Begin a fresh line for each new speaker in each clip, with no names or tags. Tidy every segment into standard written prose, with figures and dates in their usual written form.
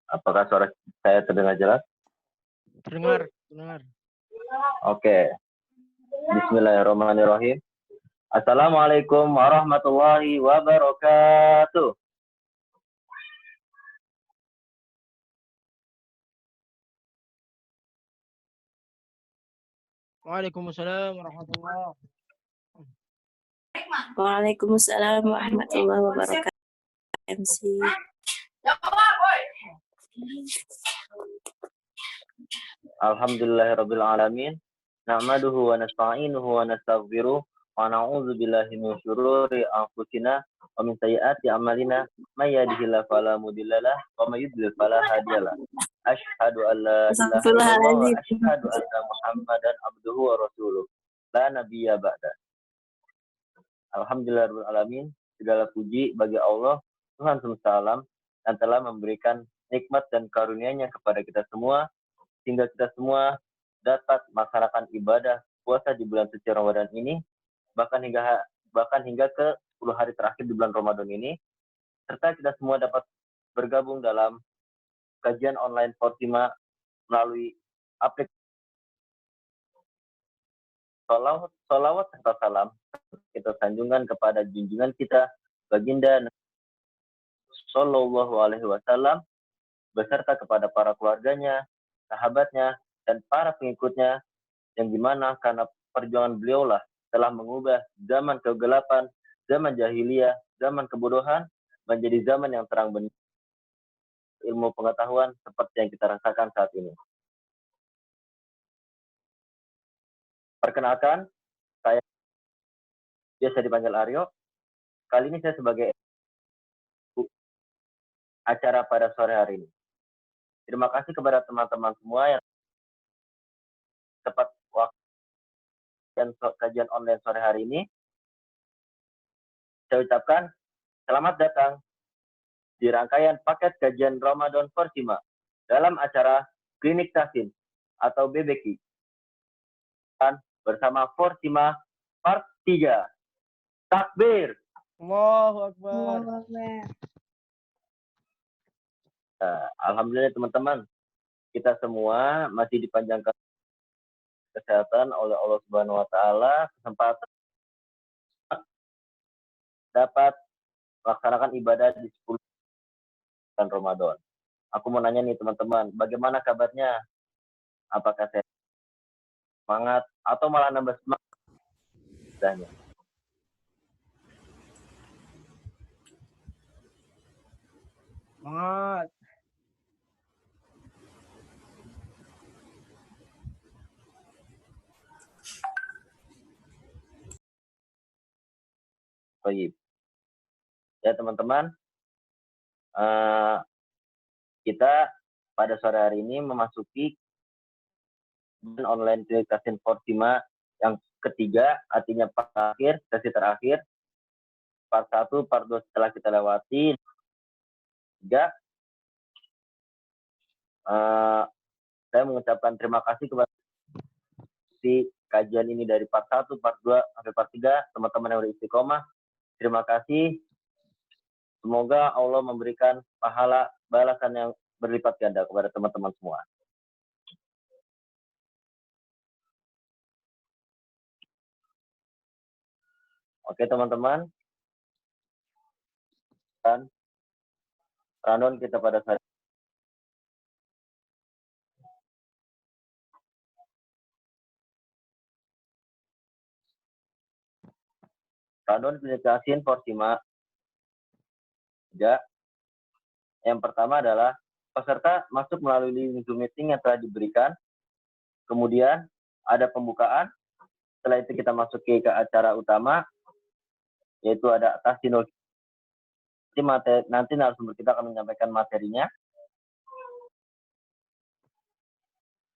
Apakah suara saya terdengar jelas?
Terdengar, terdengar.
Oke. Bismillahirrahmanirrahim. Assalamualaikum warahmatullahi wabarakatuh.
Waalaikumsalam warahmatullahi wabarakatuh.
Waalaikumsalam warahmatullahi wabarakatuh. MC.
Alhamdulillahirabbil alamin. Nahmaduhu wa nasta'inuhu wa nastaghfiruh wa na'udzu billahi min syururi anfusina wa min sayyiati a'malina may yahdihillahu fala mudhillalah wa may yudlil fala hadiyalah. Asyhadu an la ilaha illallah wa asyhadu anna Muhammadan abduhu wa rasuluh. La nabiyya ba'da. Alhamdulillahirabbil alamin. Segala puji bagi Allah Tuhan semesta alam yang telah memberikan nikmat dan karunia-Nya kepada kita semua sehingga kita semua dapat melaksanakan ibadah puasa di bulan suci Ramadan ini, bahkan hingga ke 10 hari terakhir di bulan Ramadan ini, serta kita semua dapat bergabung dalam kajian online Fortima melalui aplikasi. Salawat serta salam kita sanjungkan kepada junjungan kita Baginda Sallallahu Alaihi Wasallam beserta kepada para keluarganya, sahabatnya, dan para pengikutnya yang dimana karena perjuangan beliaulah telah mengubah zaman kegelapan, zaman jahiliyah, zaman kebodohan menjadi zaman yang terang benderang ilmu pengetahuan seperti yang kita rasakan saat ini. Perkenalkan, saya biasa dipanggil Aryo. Kali ini saya sebagai acara pada sore hari ini. Terima kasih kepada teman-teman semua yang tepat waktu dan kajian online sore hari ini. Saya ucapkan selamat datang di rangkaian paket kajian Ramadan Fortima dalam acara Klinik Tasin atau BBQ bersama Fortima Part 3. Takbir.
Allahu Akbar.
Alhamdulillah teman-teman, kita semua masih dipanjangkan kesehatan oleh Allah Subhanahu wa taala, kesempatan dapat melaksanakan ibadah di 10 bulan Ramadan. Aku mau nanya nih teman-teman, bagaimana kabarnya? Apakah saya semangat atau malah nambah semangat?
Semangat.
Baik. Ya teman-teman, kita pada sore hari ini memasuki online Klinik Tasin Fortima yang ketiga, artinya part terakhir, sesi terakhir. Part 1, part 2 setelah kita lewati. 3, saya mengucapkan terima kasih kepada kajian ini dari part 1, part 2, sampai part 3, teman-teman yang beristiqomah. Terima kasih. Semoga Allah memberikan pahala balasan yang berlipat ganda kepada teman-teman semua. Oke teman-teman. Dan rundown kita pada saat rundown Klinik Tasin Fortima. Yang pertama adalah peserta masuk melalui link Zoom meeting yang telah diberikan. Kemudian ada pembukaan. Setelah itu kita masuk ke acara utama, yaitu ada Tasinul. Nanti narasumber kita akan menyampaikan materinya.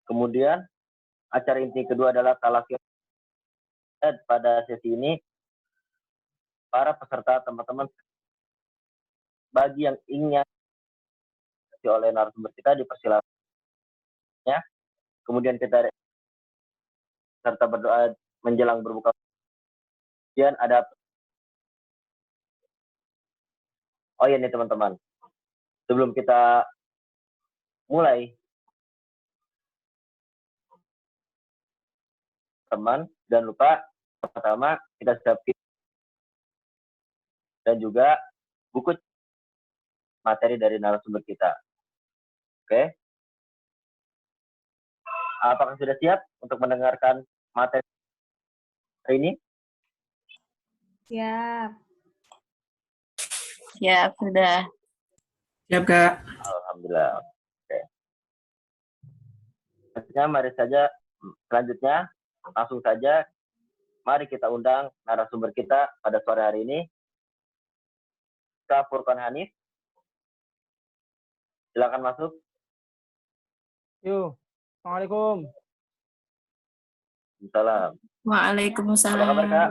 Kemudian acara inti kedua adalah talaqi. Pada sesi ini para peserta teman-teman bagi yang ingin oleh narasumber kita dipersilakan. Ya. Kemudian kita serta berdoa menjelang berbuka. Kemudian ada oh ya nih teman-teman. Sebelum kita mulai. Teman, jangan lupa pertama kita siapkan dan juga buku materi dari narasumber kita. Oke? Apakah sudah siap untuk mendengarkan materi hari ini?
Siap.
Ya, sudah.
Siap, Kak.
Alhamdulillah. Oke. Selanjutnya, langsung saja mari kita undang narasumber kita pada sore hari ini, Kak Furqan Hanif. Silakan masuk.
Yuk. Assalamualaikum.
Salam.
Waalaikumsalam.
Apa kabar, Kak?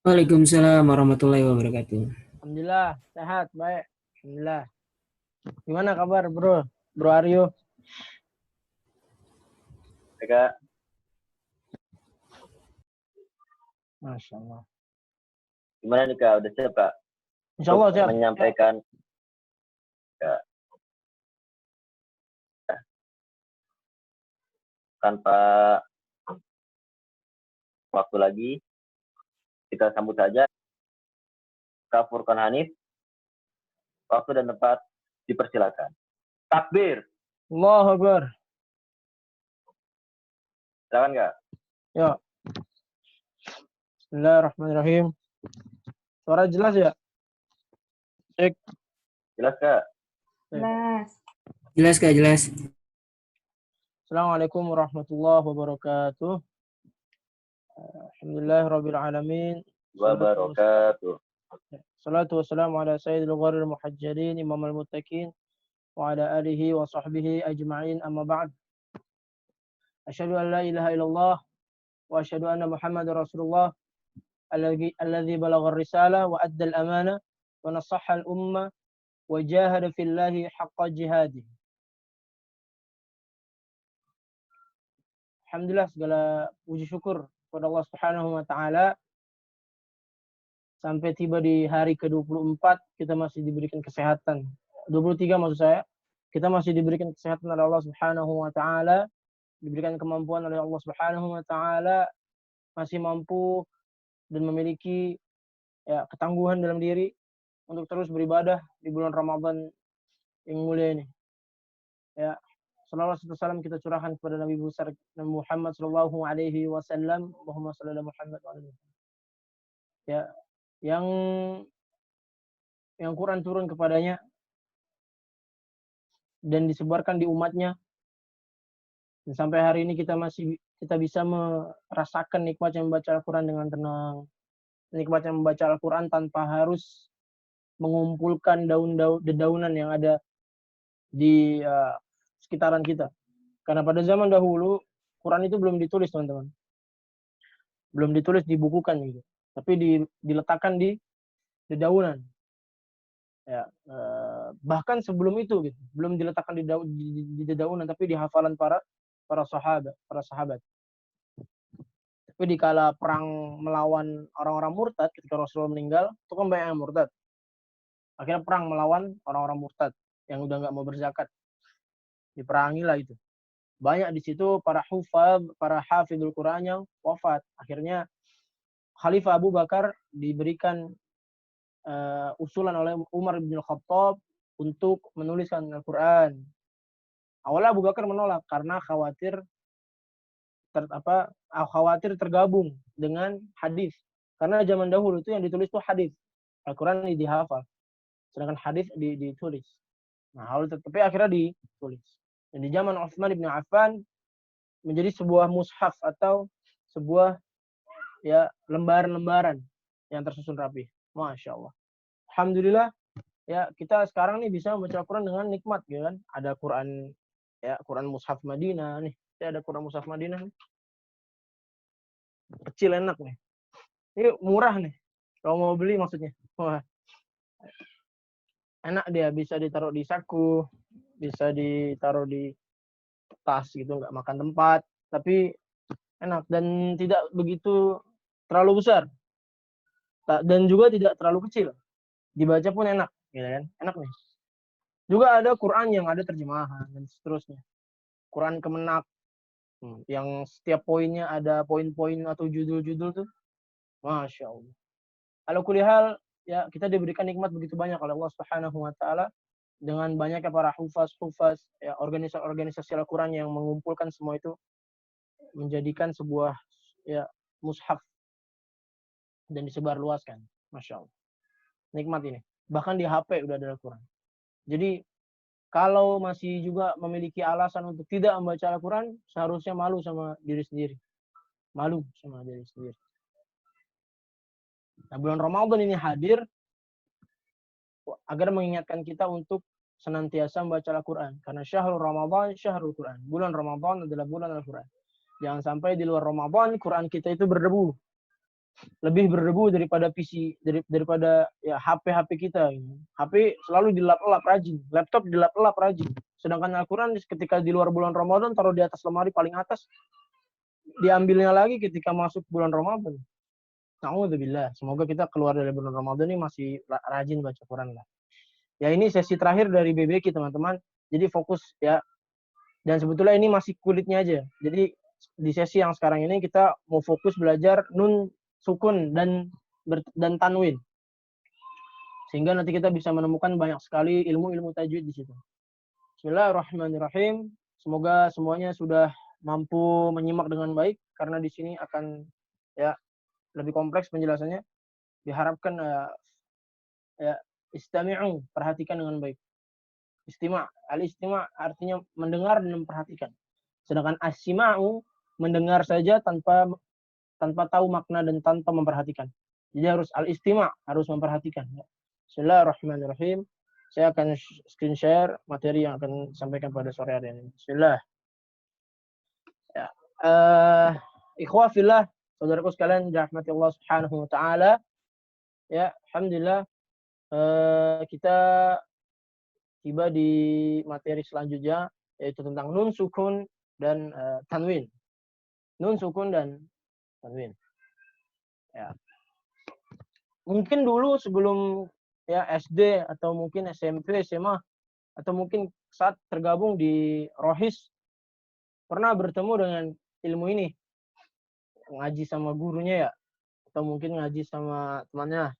Waalaikumsalam warahmatullahi wabarakatuh.
Alhamdulillah, sehat, baik. Alhamdulillah. Gimana kabar, bro? Bro Aryo?
Ya, Kak.
Masya Allah.
Gimana nih, Kak? Udah siap, Kak?
Insya Allah,
Untuk
siap.
menyampaikan tanpa waktu lagi, kita sambut saja Kak Furqan Hanif. Waktu dan tempat dipersilakan. Takbir.
Allahu Akbar.
Silakan, Kak.
Ya. Bismillahirrahmanirrahim. Suara jelas ya? Cek.
Jelas, Kak?
Jelas.
Jelas, Kak, jelas.
Assalamualaikum warahmatullahi wabarakatuh. Alhamdulillahirabbil alamin.
Wabarakatuh.
Salatu wassalamu ala sayyidil gharril muhajjalin imamul muttaqin wa ala alihi wa sahbihi ajma'in, amma ba'd. Asyhadu an la ilaha illallah wa asyhadu anna Muhammadar Rasulullah alladzi balagha ar-risalah wa adda al-amanah wa nasaha al-ummah wa jahada fillahi haqqa jihadih. Alhamdulillah, segala puji syukur kepada Allah Subhanahu wa taala, sampai tiba di hari ke-24 kita masih diberikan kesehatan. 23 maksud saya. Kita masih diberikan kesehatan oleh Allah Subhanahu wa taala, diberikan kemampuan oleh Allah Subhanahu wa taala, masih mampu dan memiliki ketangguhan dalam diri untuk terus beribadah di bulan Ramadan yang mulia ini. Ya, sallallahu alaihi wasallam kita curahkan kepada Nabi besar Nabi Muhammad sallallahu alaihi wasallam. Allahumma shalli ala Muhammad wa ala alihi. Ya, yang Quran turun kepadanya dan disebarkan di umatnya. Dan sampai hari ini kita bisa merasakan nikmatnya membaca Al-Quran dengan tenang. Nikmatnya membaca Al-Quran tanpa harus mengumpulkan dedaunan yang ada di sekitaran kita. Karena pada zaman dahulu Quran itu belum ditulis, teman-teman. Belum ditulis, dibukukan gitu. Tapi diletakkan di dedaunan. Ya, bahkan sebelum itu gitu, belum diletakkan di dedaunan, tapi di hafalan para sahabat. Tapi di kala perang melawan orang-orang murtad, ketika Rasulullah meninggal, itu kan banyak yang murtad. Akhirnya perang melawan orang-orang murtad yang udah nggak mau berzakat. Diperangilah itu. Banyak di situ para hufaz, para hafidul Quran yang wafat. Akhirnya Khalifah Abu Bakar diberikan usulan oleh Umar bin Khattab untuk menuliskan Al-Quran. Awalnya Abu Bakar menolak karena khawatir tergabung dengan hadis. Karena zaman dahulu itu yang ditulis itu hadis. Al-Quran dihafal. Sedangkan hadis ditulis. Nah, tapi akhirnya ditulis. Dan di zaman Utsman bin Affan menjadi sebuah mushaf atau sebuah lembaran-lembaran yang tersusun rapi. Masya Allah. Alhamdulillah, ya kita sekarang nih bisa membaca Al-Quran dengan nikmat, ya kan? Ada Quran, Quran Mushaf Madinah nih. Ada Quran Mushaf Madinah nih. Kecil, enak nih. Ini murah nih. Kalau mau beli maksudnya. Wah. Enak dia, bisa ditaruh di saku, bisa ditaruh di tas gitu, nggak makan tempat, tapi enak dan tidak begitu terlalu besar. Dan juga tidak terlalu kecil. Dibaca pun enak, gitu kan? Enak nih. Juga ada Quran yang ada terjemahan dan seterusnya. Quran Kemenak yang setiap poinnya ada poin-poin atau judul-judul tuh. Masya Allah. Kalau kulihal ya kita diberikan nikmat begitu banyak oleh Allah Subhanahu wa taala dengan banyaknya para hufaz ya organisasi Al-Qur'an yang mengumpulkan semua itu menjadikan sebuah ya mushaf dan disebarluaskan. Masya Allah. Nikmat ini. Bahkan di HP udah ada Al-Qur'an. Jadi kalau masih juga memiliki alasan untuk tidak membaca Al-Quran, seharusnya malu sama diri sendiri. Malu sama diri sendiri. Nah, bulan Ramadan ini hadir agar mengingatkan kita untuk senantiasa membaca Al-Quran. Karena syahrul Ramadan, syahrul Quran. Bulan Ramadan adalah bulan Al-Quran. Jangan sampai di luar Ramadan, Quran kita itu berdebu. Lebih berdebu daripada PC, daripada ya HP kita. HP selalu dilap-lap rajin, laptop dilap-lap rajin. Sedangkan Al-Quran ketika di luar bulan Ramadan taruh di atas lemari paling atas, diambilnya lagi ketika masuk bulan Ramadan. Na'udzubillah. Semoga kita keluar dari bulan Ramadan ini masih rajin baca Quran lah. Ya ini sesi terakhir dari BBQ teman-teman. Jadi fokus ya. Dan sebetulnya ini masih kulitnya aja. Jadi di sesi yang sekarang ini kita mau fokus belajar nun, sukun dan tanwin. Sehingga nanti kita bisa menemukan banyak sekali ilmu-ilmu tajwid di situ. Bismillahirrahmanirrahim. Semoga semuanya sudah mampu menyimak dengan baik karena di sini akan ya lebih kompleks penjelasannya. Diharapkan ya istami'u, perhatikan dengan baik. Al-istima' artinya mendengar dan memperhatikan. Sedangkan as-sima'u mendengar saja tanpa tahu makna dan tanpa memperhatikan. Jadi harus al-istima', harus memperhatikan. Bismillahirrahmanirrahim. Saya akan screen share materi yang akan disampaikan pada sore hari ini. Bismillah. Ya. Ikhwah fillah, saudaraku sekalian, dirahmati Allah Subhanahu wa taala. Ya, alhamdulillah kita tiba di materi selanjutnya yaitu tentang nun sukun dan tanwin. Nun sukun dan tanwin. Ya. Mungkin dulu sebelum ya SD atau mungkin SMP, SMA atau mungkin saat tergabung di Rohis pernah bertemu dengan ilmu ini. Ngaji sama gurunya ya, atau mungkin ngaji sama temannya,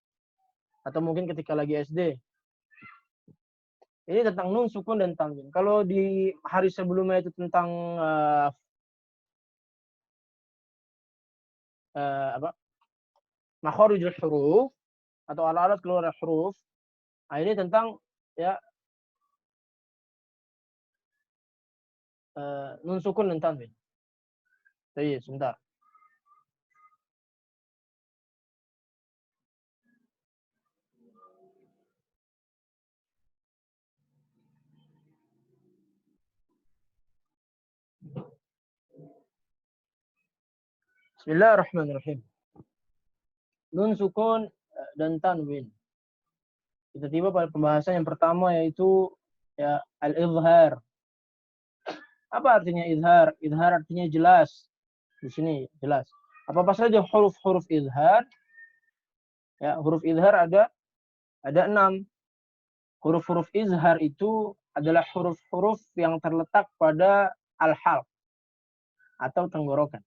atau mungkin ketika lagi SD. Ini tentang nun, sukun, dan tanwin. Kalau di hari sebelumnya itu tentang makharijul huruf atau alat-alat keluar huruf. Nah, ini tentang ya nun, sukun, dan tanwin. Jadi sebentar. Bismillahirrahmanirrahim. Nun, sukun, dan tanwin. Kita tiba pada pembahasan yang pertama yaitu ya al-izhar. Apa artinya izhar? Izhar artinya jelas. Di sini jelas. Apa saja huruf-huruf izhar? Ya, huruf izhar ada 6. Huruf-huruf izhar itu adalah huruf-huruf yang terletak pada al-halq atau tenggorokan.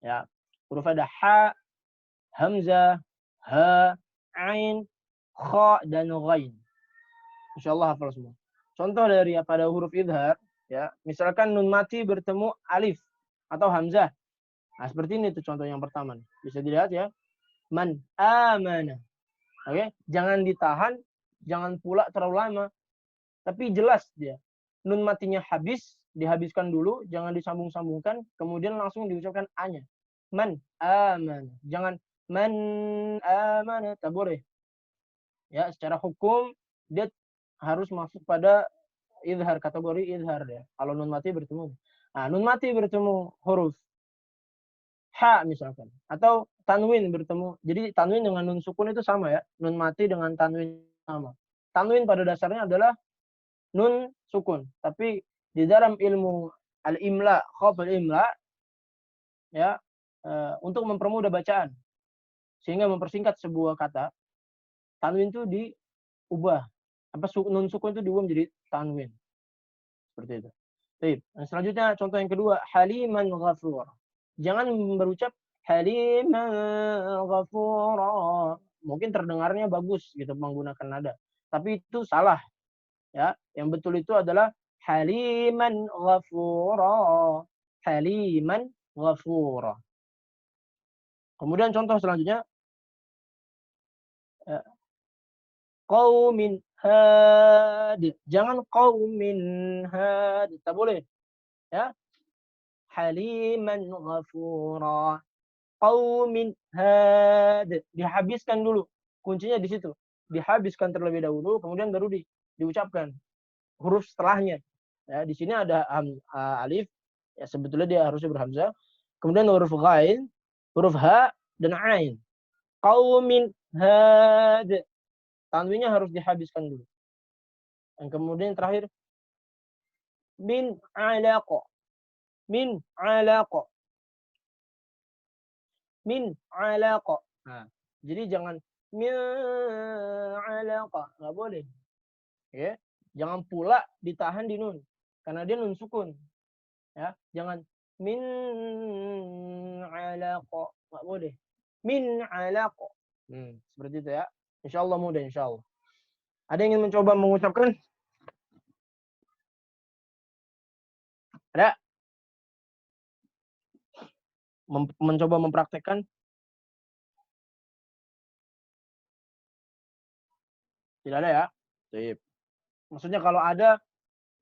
Ya, huruf ada ha, hamzah, ha, ain, kha, dan ghain. Insyaallah hafal semua. Contoh dari pada huruf izhar, ya, misalkan nun mati bertemu alif atau hamzah. Nah, seperti ini tuh contoh yang pertama. Bisa dilihat ya. Man amana. Oke, jangan ditahan, jangan pula terlalu lama. Tapi jelas dia. Nun matinya habis, dihabiskan dulu, jangan disambung-sambungkan, kemudian langsung diucapkan a-nya. Man amana. Jangan man amana, tak boleh. Ya, secara hukum dia harus masuk pada izhar, kategori izhar ya. Kalau nun mati bertemu. Nah, nun mati bertemu huruf ha misalkan, atau tanwin bertemu. Jadi tanwin dengan nun sukun itu sama ya. Nun mati dengan tanwin sama. Tanwin pada dasarnya adalah nun sukun, tapi di dalam ilmu al-imla, khaf al-imla ya, untuk mempermudah bacaan sehingga mempersingkat sebuah kata, tanwin itu diubah nun sukun itu diubah menjadi tanwin. Seperti itu. Baik. Nah, selanjutnya contoh yang kedua, haliman ghafur. Jangan berucap haliman ghafura. Mungkin terdengarnya bagus gitu menggunakan nada, tapi itu salah. Ya, yang betul itu adalah haliman ghafura. Haliman ghafura. Kemudian contoh selanjutnya, qaumin had. Jangan qaumin had, tak boleh. Ya. Haliman ghafura. Qaumin had. Dihabiskan dulu. Kuncinya di situ. Dihabiskan terlebih dahulu, kemudian baru diucapkan huruf setelahnya. Ya, di sini ada alif. Ya, sebetulnya dia harusnya berhamzah. Kemudian huruf ghain, huruf ha dan ain. Qaumin had. Tanwinnya harus dihabiskan dulu. Dan kemudian terakhir min alaqa. Min alaqa. Min alaqa. Nah, jadi jangan min alaqa, nggak boleh. Ya, jangan pula ditahan di nun karena dia nun sukun. Ya, jangan min alaqa, nggak boleh. Min alaqa. Seperti itu ya. Insyaallah mudah insyaallah. Ada yang ingin mencoba mengucapkan? Ada? Mencoba mempraktekkan? Tidak ada ya? Sip. Maksudnya kalau ada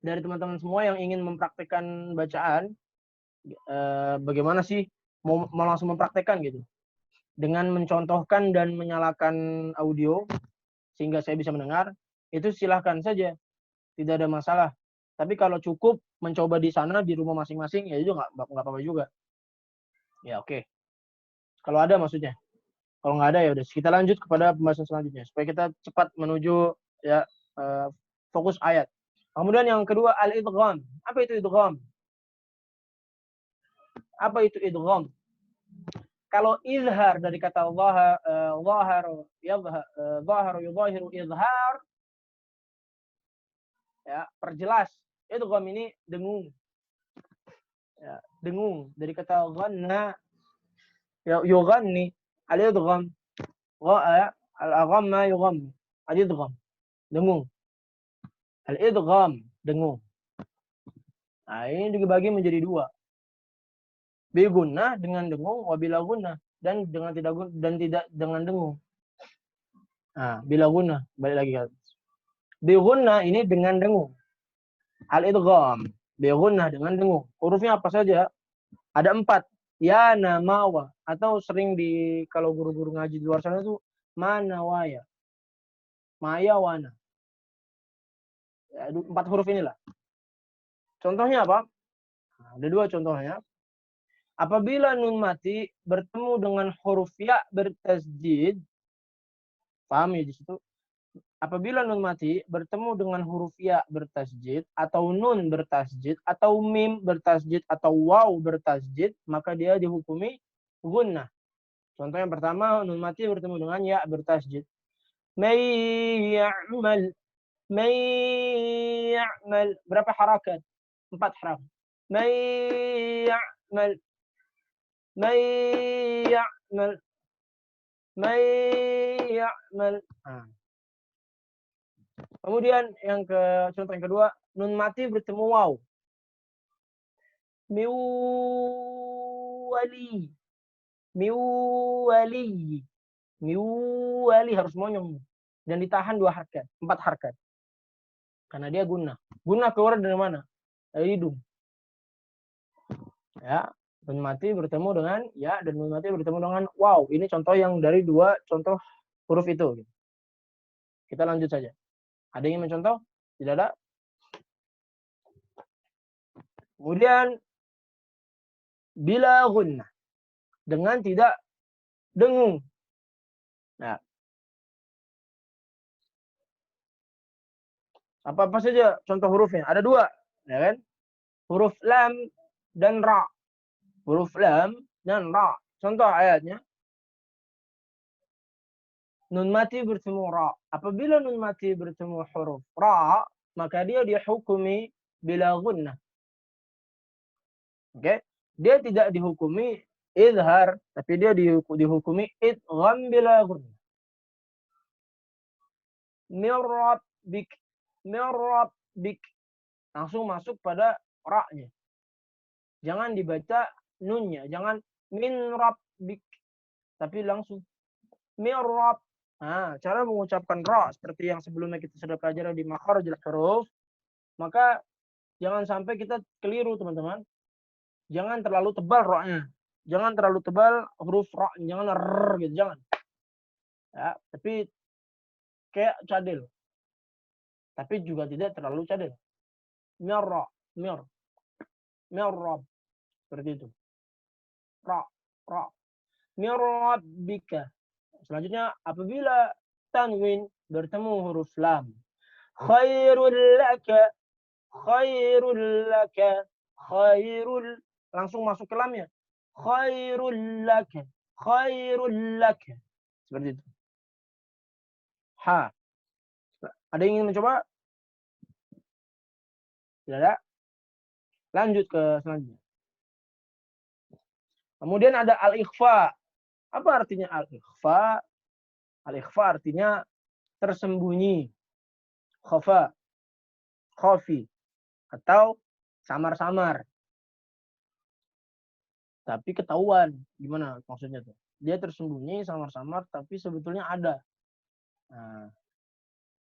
dari teman-teman semua yang ingin mempraktekkan bacaan, bagaimana sih mau langsung mempraktekkan gitu? Dengan mencontohkan dan menyalakan audio sehingga saya bisa mendengar, itu silahkan saja. Tidak ada masalah. Tapi kalau cukup mencoba di sana di rumah masing-masing, ya itu nggak apa-apa juga. Ya oke. Kalau ada maksudnya. Kalau nggak ada ya udah kita lanjut kepada pembahasan selanjutnya supaya kita cepat menuju ya fokus ayat. Kemudian yang kedua al-idgham. Apa itu idgham? Apa itu idgham? Kalau izhar dari kata zaharu yudhahiru izhar, ya perjelas. Idgham ini dengung. Ya, dengung dari kata ghanna ya yughanni. Al-idgham al-aghamma yughammi. Al-idgham dengung. Al-idgham dengung. Nah, ini dibagi menjadi dua. Bi gunnah dengan dengung, wa bila gunnah dan dengan tidak dengan dengung. Nah, bila gunnah balik lagi kan. Bi gunnah ini dengan dengung. Al-idgham bi gunnah dengan dengung. Hurufnya apa saja? Ada 4. Ya, na, ma, wa. Atau sering kalau guru-guru ngaji di luar sana itu mana, wa, ya. Maya, wana. Ya, 4 huruf inilah. Contohnya apa? Nah, ada 2 contohnya. Apabila nun mati bertemu dengan huruf ya bertasjid, paham ya di situ? Apabila nun mati bertemu dengan huruf ya bertasjid atau nun bertasjid atau mim bertasjid atau waw bertasjid, maka dia dihukumi gunnah. Contoh yang pertama, nun mati bertemu dengan ya bertasjid. May ya'mal. Berapa harakat? 4 harakat. May ya'mal. May ya'mal. May ya'mal. Kemudian contoh yang kedua, nun mati bertemu waw. Miwali. Miwali. Miwali harus monyong. Dan ditahan 2 harakat, 4 harakat. Karena dia gunnah. Gunnah keluar dari mana? Dari hidung. Ya, nun mati bertemu dengan ya dan nun mati bertemu dengan waw. Ini contoh yang dari 2 contoh huruf itu. Kita lanjut saja. Ada yang mencontoh? Tidak ada? Kemudian bila gunnah dengan tidak dengung. Nah, apa saja contoh hurufnya? Ada 2, ya kan? Huruf lam dan ra. Huruf lam dan ra. Contoh ayatnya. nun mati bertemu ra. Apabila nun mati bertemu huruf ra, maka dia dihukumi bila gunnah. Oke? Dia tidak dihukumi izhar, tapi dia dihukumi idgham bila gunnah. Mir rabbik. Langsung masuk pada ra-nya. Jangan dibaca nunnya, jangan min rabbik, tapi langsung mir rabb. Nah, cara mengucapkan ra seperti yang sebelumnya kita sudah pelajari di makharijul huruf, maka jangan sampai kita keliru, teman-teman. Jangan terlalu tebal ra-nya. Jangan terlalu tebal huruf ra, jangan r gitu, jangan. Ya, tapi kayak cadel. Tapi juga tidak terlalu cadel. Mir ra, mir rabb. Seperti itu. Ra. Mir rabbika. Selanjutnya apabila tanwin bertemu huruf lam. Khairul laka. Langsung masuk ke lamnya. Khairul laka. Seperti itu. Ha. Ada yang ingin mencoba? Tidak ada? Lanjut ke selanjutnya. Kemudian ada al-ikhfa. Apa artinya al-ikhfa? Al-ikhfa artinya tersembunyi. Khafa. Khafi. Atau samar-samar. Tapi ketahuan. Gimana maksudnya tuh? Dia tersembunyi, samar-samar, tapi sebetulnya ada. Nah,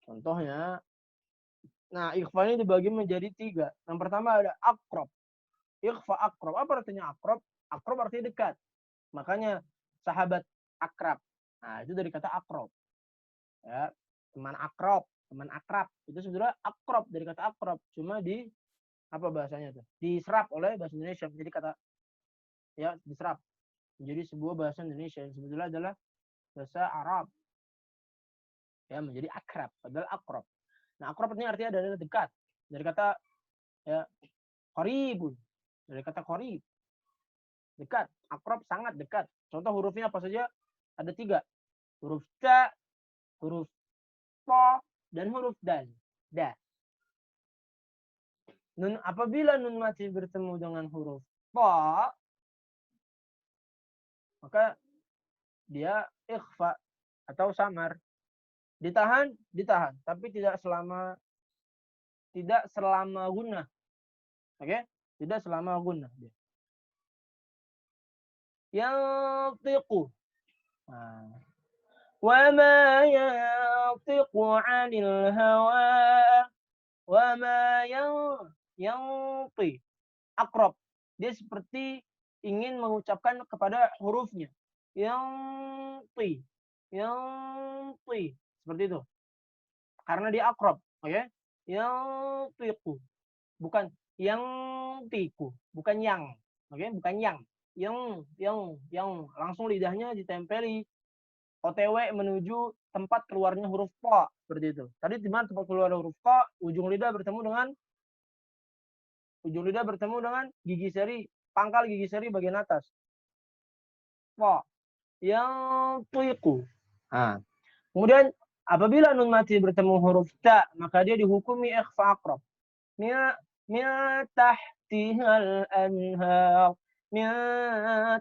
contohnya, ikhfa ini dibagi menjadi 3. Yang pertama ada akrab. Ikhfa akrab. Apa artinya akrab? Akrab artinya dekat. Makanya sahabat akrab. Nah, itu dari kata akrab. Ya, teman akrab. Itu sebetulnya akrab dari kata akrab. Cuma apa bahasanya tuh? Diserap oleh bahasa Indonesia menjadi kata, ya, diserap menjadi sebuah bahasa Indonesia yang sebetulnya adalah bahasa Arab. Ya, menjadi akrab, padahal akrab. Nah, akrab artinya adalah dekat. Dari kata, ya, qaribun. Dari kata qarib. Dekat. Akrab sangat dekat. Contoh hurufnya apa saja? Ada 3. Huruf ta, huruf ta, dan huruf dal. Da. Apabila nun mati bertemu dengan huruf ta, maka dia ikhfa atau samar. Ditahan, tapi tidak selama gunnah. Oke? Tidak selama gunnah dia. Yantiqu. Wa ma yantiqu 'anil hawa. Wa ma yanti. Akrab. Dia seperti ingin mengucapkan kepada hurufnya. Yanti. Seperti itu. Karena dia akrab. Oke? Yantiqu. Bukan yang tiku. Bukan yang. Oke? Bukan yang. Yang. Langsung lidahnya ditempeli. OTW menuju tempat keluarnya huruf qa. Seperti itu. Tadi di mana tempat keluar huruf qa? Ujung lidah bertemu dengan gigi seri, pangkal gigi seri bagian atas. Qa. Yang tiku. Nah. Kemudian apabila nun mati bertemu huruf ta, maka dia dihukumi ikhfa akrab. Min tahtihal anhar. Min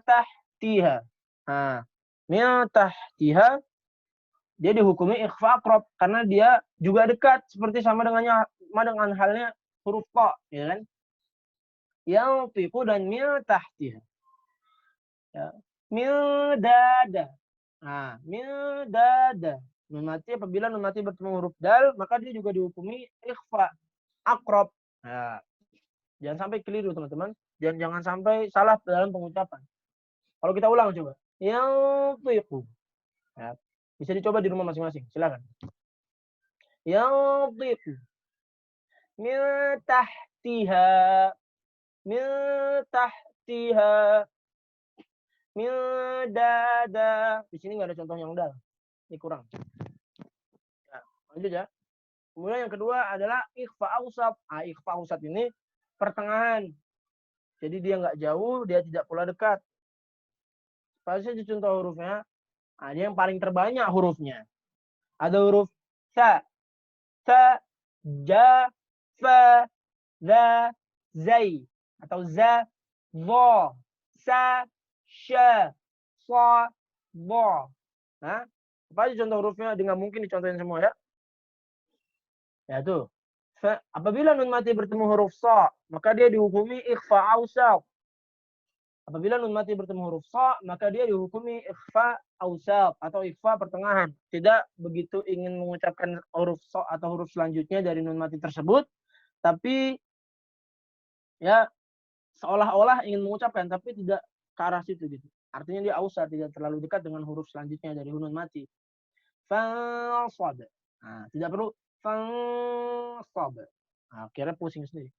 tahtiha. Nah, min tahtiha dia dihukumi ikhfa akrab karena dia juga dekat seperti sama dengan halnya huruf qa, ya kan? Yang tiku dan min tahtiha. Ya. Min dada. Nah, min dada. Apabila nun mati bertemu huruf dal, maka dia juga dihukumi ikhfa akrab. Nah, jangan sampai keliru, teman-teman. Jangan sampai salah dalam pengucapan. Kalau kita ulang coba. Yang tiku. Ya. Bisa dicoba di rumah masing-masing. Silakan. Yang tiku. Min tahtiha. Min tahtiha. Min dada. Di sini nggak ada contoh yang dal. Ini kurang. Nah, lanjut ya. Kemudian yang kedua adalah ikhfa awsat. Ikhfa awsat ini pertengahan. Jadi dia nggak jauh, dia tidak pula dekat. Pasti contoh hurufnya. Dia yang paling terbanyak hurufnya. Ada huruf sa, ja, fa, za, zai, atau za, vo, sa, sha, sa, bo. Nah, apa aja contoh hurufnya? Dengan mungkin dicontohin semua ya. Ya tuh. Apabila nun mati bertemu huruf sa, maka dia dihukumi ikhfa ausal. Apabila nun mati bertemu huruf sa, maka dia dihukumi ikhfa ausal atau ikhfa pertengahan. Tidak begitu ingin mengucapkan huruf sa atau huruf selanjutnya dari nun mati tersebut, tapi ya seolah-olah ingin mengucapkan tapi tidak ke arah situ gitu. Artinya dia ausal, tidak terlalu dekat dengan huruf selanjutnya dari nun mati. Fansad. Nah, tidak perlu fansad. Nah, akhirnya pusing sendiri.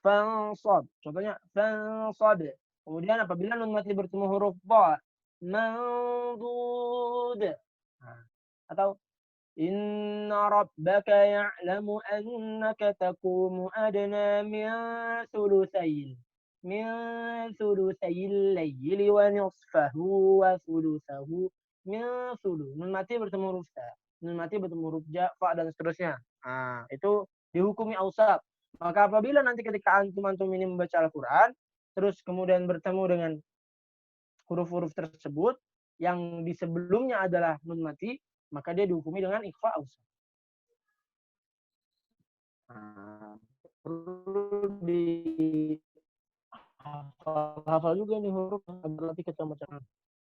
Fansad. Contohnya fansad. Kemudian apabila nun mati bertemu huruf ba, mandud. Nah, atau inna rabbaka ya'lamu annaka taqumu adna min thulutsayil layli wa nisfahu wa thulutsahu min thuluth. Nun mati bertemu huruf ta, nun mati bertemu huruf ja, fa dan seterusnya. Nah, itu dihukumi ausab. Maka apabila nanti ketika antum ini membaca Al-Qur'an, terus kemudian bertemu dengan huruf-huruf tersebut yang di sebelumnya adalah nun mati, maka dia dihukumi dengan ikhfa ausab. Nah, perlu hafal juga nih huruf agar nanti kita baca.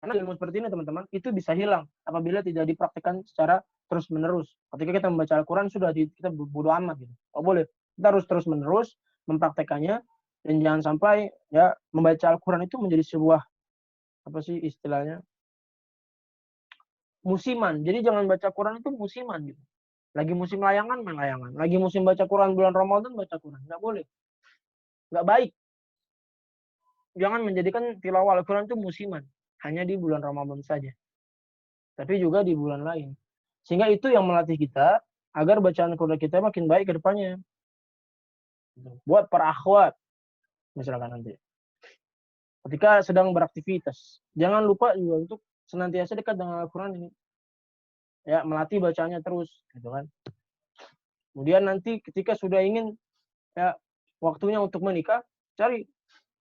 Karena ilmu seperti ini teman-teman itu bisa hilang apabila tidak dipraktikkan secara terus-menerus. Ketika kita membaca Al-Quran sudah kita bodo amat gitu. Oh boleh, kita harus terus-menerus mempraktekannya dan jangan sampai ya membaca Al-Quran itu menjadi sebuah apa sih istilahnya musiman. Jadi jangan baca Quran itu musiman gitu. Lagi musim layangan main layangan, lagi musim baca Quran bulan Ramadan baca Quran, nggak boleh, nggak baik. Jangan menjadikan tilawah Al-Quran itu musiman hanya di bulan Ramadan saja, tapi juga di bulan lain. Sehingga itu yang melatih kita agar bacaan Quran kita makin baik ke depannya. Buat para akhwat misalkan nanti ketika sedang beraktivitas, jangan lupa juga untuk senantiasa dekat dengan Al-Quran ini. Ya, melatih bacanya terus, gitu kan. Kemudian nanti ketika sudah ingin ya waktunya untuk menikah, cari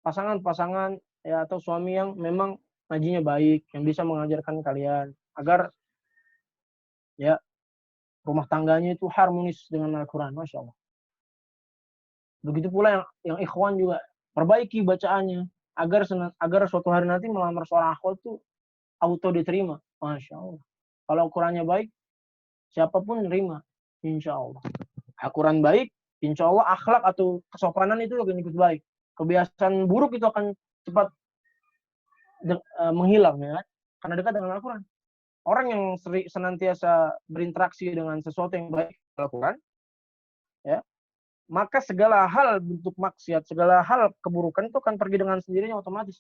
pasangan-pasangan ya atau suami yang memang ngajinya baik, yang bisa mengajarkan kalian agar ya rumah tangganya itu harmonis dengan Al-Quran, masya Allah. Begitu pula yang ikhwan juga perbaiki bacaannya agar suatu hari nanti melamar seorang akhwat itu auto diterima, masya Allah. Kalau Al-Qurannya baik, siapapun nerima, insya Allah. Al-Quran baik, insya Allah akhlak atau kesopanan itu akan ikut baik. Kebiasaan buruk itu akan cepat menghilang, ya, karena dekat dengan Al-Quran. Orang yang senantiasa berinteraksi dengan sesuatu yang baik Al-Quran, ya, maka segala hal bentuk maksiat, segala hal keburukan itu akan pergi dengan sendirinya otomatis.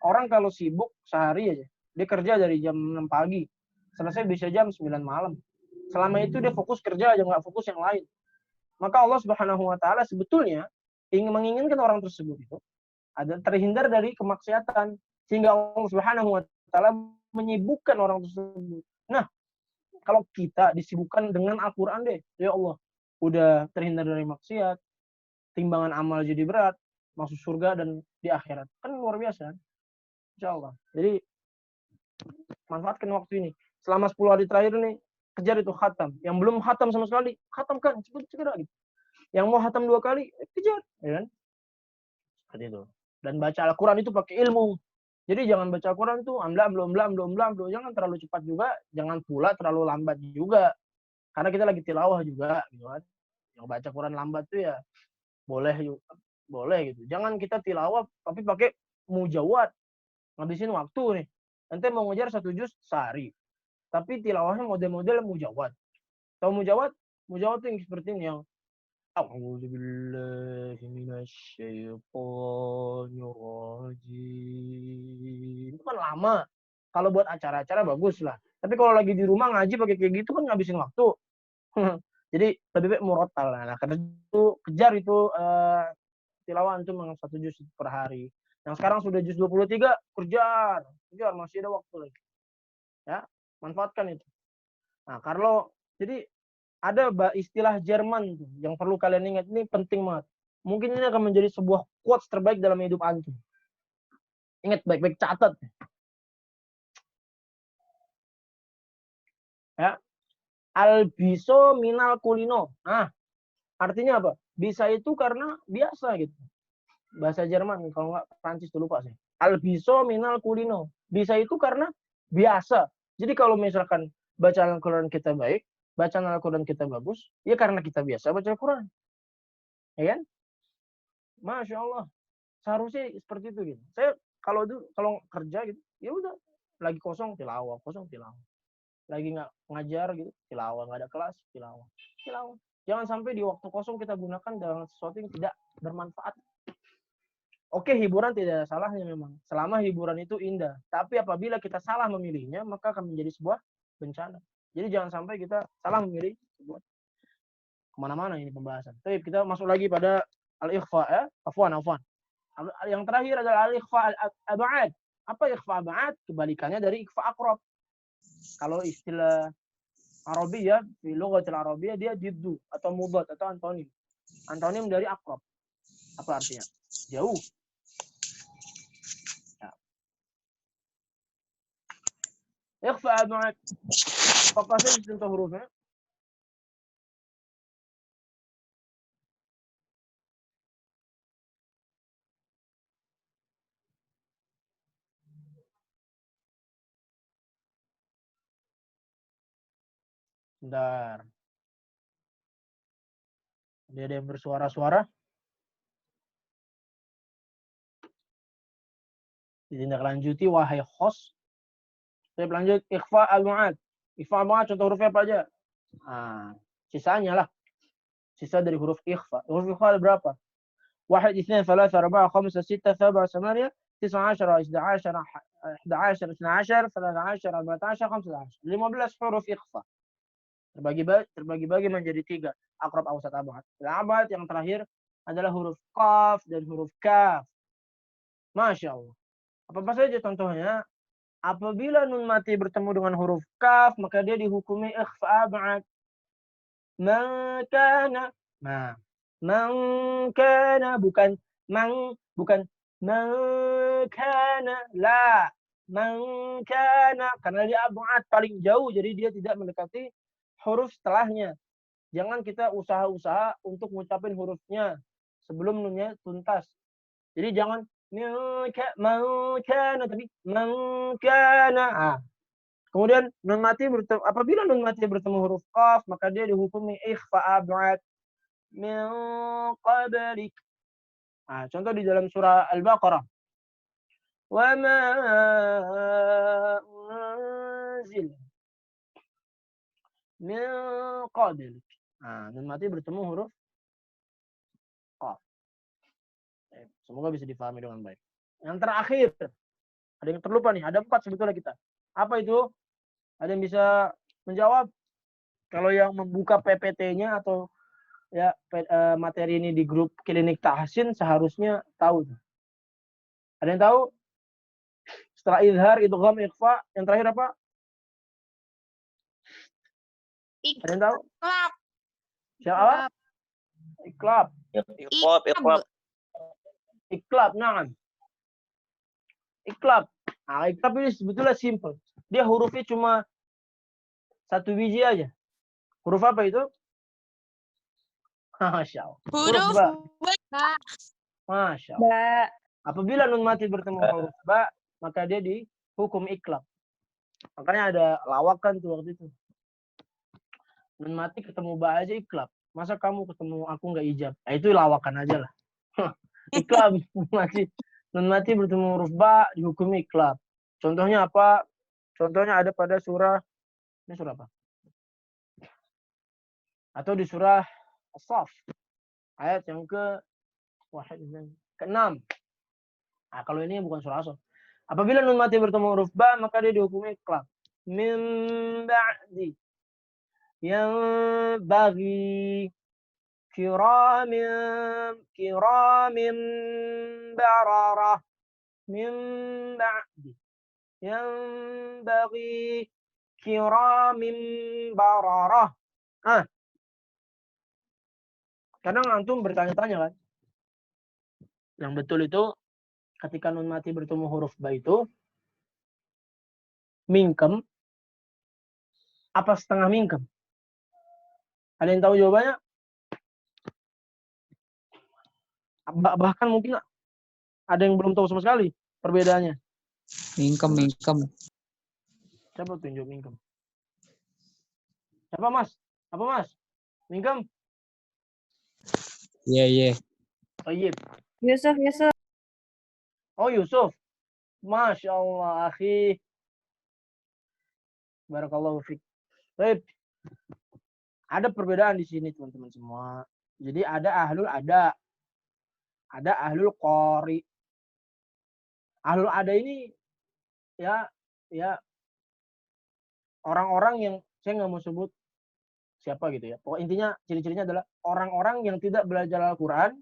Orang kalau sibuk sehari aja, dia kerja dari jam 6 pagi, selesai bisa jam 9 malam. Selama itu dia fokus kerja aja, nggak fokus yang lain. Maka Allah Subhanahu wa Ta'ala sebetulnya menginginkan orang tersebut itu ada terhindar dari kemaksiatan, sehingga Allah Subhanahu wa Ta'ala menyibukkan orang tersebut. Nah, kalau kita disibukkan dengan Al-Quran deh, ya Allah, udah terhindar dari maksiat, timbangan amal jadi berat, masuk surga dan di akhirat. Kan luar biasa, insya Allah. Jadi, manfaatkan waktu ini. Selama 10 hari terakhir ini, kejar itu khatam. Yang belum khatam sama sekali, khatamkan, segera gitu. Yang mau khatam 2 kali, kejar. Ya kan? Seperti itu. Dan baca Al-Quran itu pakai ilmu. Jadi jangan baca Al-Quran tuh belum, jangan terlalu cepat juga, jangan pula terlalu lambat juga. Karena kita lagi tilawah juga, gitu kan. Yang baca Quran lambat tuh ya boleh gitu. Jangan kita tilawah tapi pakai mujawad, ngabisin waktu nih. Nanti mau ngejar 1 juz sehari, tapi tilawahnya model-model mujawad. Tahu mujawad? Mujawad tuh yang seperti ini, yang A'udzubillahi minasyaitonirrajim. Itu kan lama. Kalau buat acara-acara bagus lah. Tapi kalau lagi di rumah ngaji pakai kayak gitu kan ngabisin waktu. Jadi lebih baik murotal. Nah, karena itu kejar itu tilawah antum dengan 1 juz per hari. Yang sekarang sudah juz 23, kejar, masih ada waktu lagi. Ya, manfaatkan itu. Nah, kalau Jadi ada istilah Jerman tuh yang perlu kalian ingat, ini penting banget. Mungkin ini akan menjadi sebuah quotes terbaik dalam hidup antum. Ingat baik-baik, catat. Ya. Albiso minal kulino. Nah, artinya apa? Bisa itu karena biasa gitu. Bahasa Jerman, kalau nggak Prancis tuh lupa sih. Albiso minal kulino. Bisa itu karena biasa. Jadi kalau misalkan bacaan Al-Quran kita baik, bacaan Al-Quran kita bagus, ya karena kita biasa baca Al-Quran. Ya kan? Masya Allah. Seharusnya seperti itu gitu. Saya kalau kerja gitu, ya udah lagi kosong tilawah, lagi nggak ngajar gitu tilawah, nggak ada kelas tilawah. Jangan sampai di waktu kosong kita gunakan dalam sesuatu yang tidak bermanfaat. Oke, hiburan tidak ada salahnya memang, selama hiburan itu indah. Tapi apabila kita salah memilihnya, maka akan menjadi sebuah bencana. Jadi jangan sampai kita salah memilih sebuah. Kemana-mana ini pembahasan. Tapi kita masuk lagi pada al-ikhfa ya. Afwan. Yang terakhir adalah al-ikhfa al-ab'ad. Apa ikhfa ab'ad? Kebalikannya dari ikhfa aqrab. Kalau istilah Arabiyah, di lughatil Arabiyah dia diddu atau mudad atau antonim. Antonim dari aqrab. Apa artinya? Jauh. Ya. Ikhfa ab'ad. Apa saja contoh hurufnya? Bentar. Dia ada yang bersuara-suara. Ditindaklanjuti wahai host. Saya lanjut ikhfa al-mu'ad. Ikhfa al-mu'ad contoh hurufnya apa aja? Nah, sisanya lah. Sisa dari huruf ikhfa. Huruf ikhfa berapa? 1 2 3 4 5 6 7 8 9 10 11 12 13 14 15 huruf ikhfa. Terbagi-bagi menjadi 3. Aqrab, awsat, ab'ad. Al-ab'ad yang terakhir adalah huruf qaf dan huruf kaf. Masya Allah. Apa saja contohnya? Apabila nun mati bertemu dengan huruf kaf, maka dia dihukumi ikhfa ab'ad. Man kana. Nah, man kana bukan man kana, la. Man kana, karena dia ab'ad paling jauh, jadi dia tidak mendekati huruf setelahnya. Jangan kita usaha-usaha untuk ngucapin hurufnya sebelum nunnya tuntas. Jadi jangan man kana, tapi man kana. Ah. Kemudian nun mati apabila nun mati bertemu huruf qaf, maka dia dihukumi ikhfa ab'ad min qablik. Nah, contoh di dalam surah Al-Baqarah. Wa ma unzil min qablik. Nah, nun mati bertemu huruf qaf. Semoga bisa difahami dengan baik. Yang terakhir, ada yang terlupa nih, ada 4 sebetulnya kita. Apa itu? Ada yang bisa menjawab? Kalau yang membuka PPT-nya atau ya materi ini di grup klinik tahsin seharusnya tahu. Ada yang tahu? Setelah izhar, idgham, ikhfa, yang terakhir apa? Ada yang tahu? Siapa? Iqlab. Iqlab, na'am. Iqlab. Nah, iqlab ini sebetulnya simple. Dia hurufnya cuma 1 biji aja. Huruf apa itu? Masya Allah. Huruf ba. Masya Allah. Apabila nun mati bertemu huruf ba, maka dia dihukum iqlab. Makanya ada lawakan tuh waktu itu. Nun mati ketemu ba aja iqlab. Masa kamu ketemu aku nggak ijab? Nah, itu lawakan aja lah. Iqlab. Nun mati bertemu huruf ba, dihukum iqlab. Contohnya apa? Contohnya ada pada surah, ini surah apa? Atau di surah As-Saff. Ayat yang ke-6. Nah, kalau ini bukan surah As-Saff. Apabila nun mati bertemu huruf ba, maka dia dihukumi iqlab. Min ba'di yang bagi kiramin bararah min ba'di yang bagi kiramin bararah. Kadang antum bertanya-tanya kan. Yang betul itu ketika nun mati bertemu huruf ba itu mingkem apa setengah mingkem? Ada yang tahu jawabannya? Bahkan mungkin ada yang belum tahu sama sekali perbedaannya.
Mingkem.
Siapa tunjuk mingkem? Siapa Mas? Apa Mas? Mingkem?
Iya.
Oh iya.
Yusuf.
Oh Yusuf. Masya Allah, akhi. Barakallahu fiik. Baik. Ada perbedaan di sini teman-teman semua. Jadi ada ahlul ada. Ada ahlul qori. Ahlul ada ini ya orang-orang yang saya nggak mau sebut siapa gitu ya. Pokok intinya ciri-cirinya adalah orang-orang yang tidak belajar Al-Quran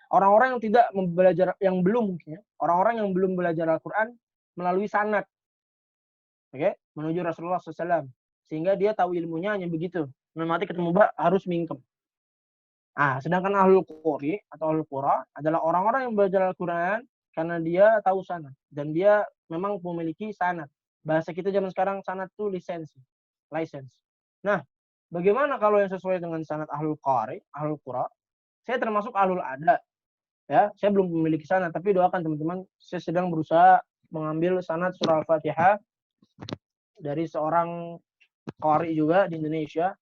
orang-orang yang tidak belajar, yang belum mungkin ya, orang-orang yang belum belajar Al-Quran melalui sanad, menuju Rasulullah SAW, sehingga dia tahu ilmunya hanya begitu. Mati ketemu ba harus mingkem. Sedangkan ahlul qori atau ahlul qura adalah orang-orang yang belajar Al-Quran karena dia tahu sanad dan dia memang memiliki sanad. Bahasa kita zaman sekarang sanad itu lisensi, license. Nah, bagaimana kalau yang sesuai dengan sanad ahlul qari, ahlul qura? Saya termasuk ahlul ada. Ya, saya belum memiliki sanad, tapi doakan teman-teman, saya sedang berusaha mengambil sanad surah Al-Fatihah dari seorang qari juga di Indonesia,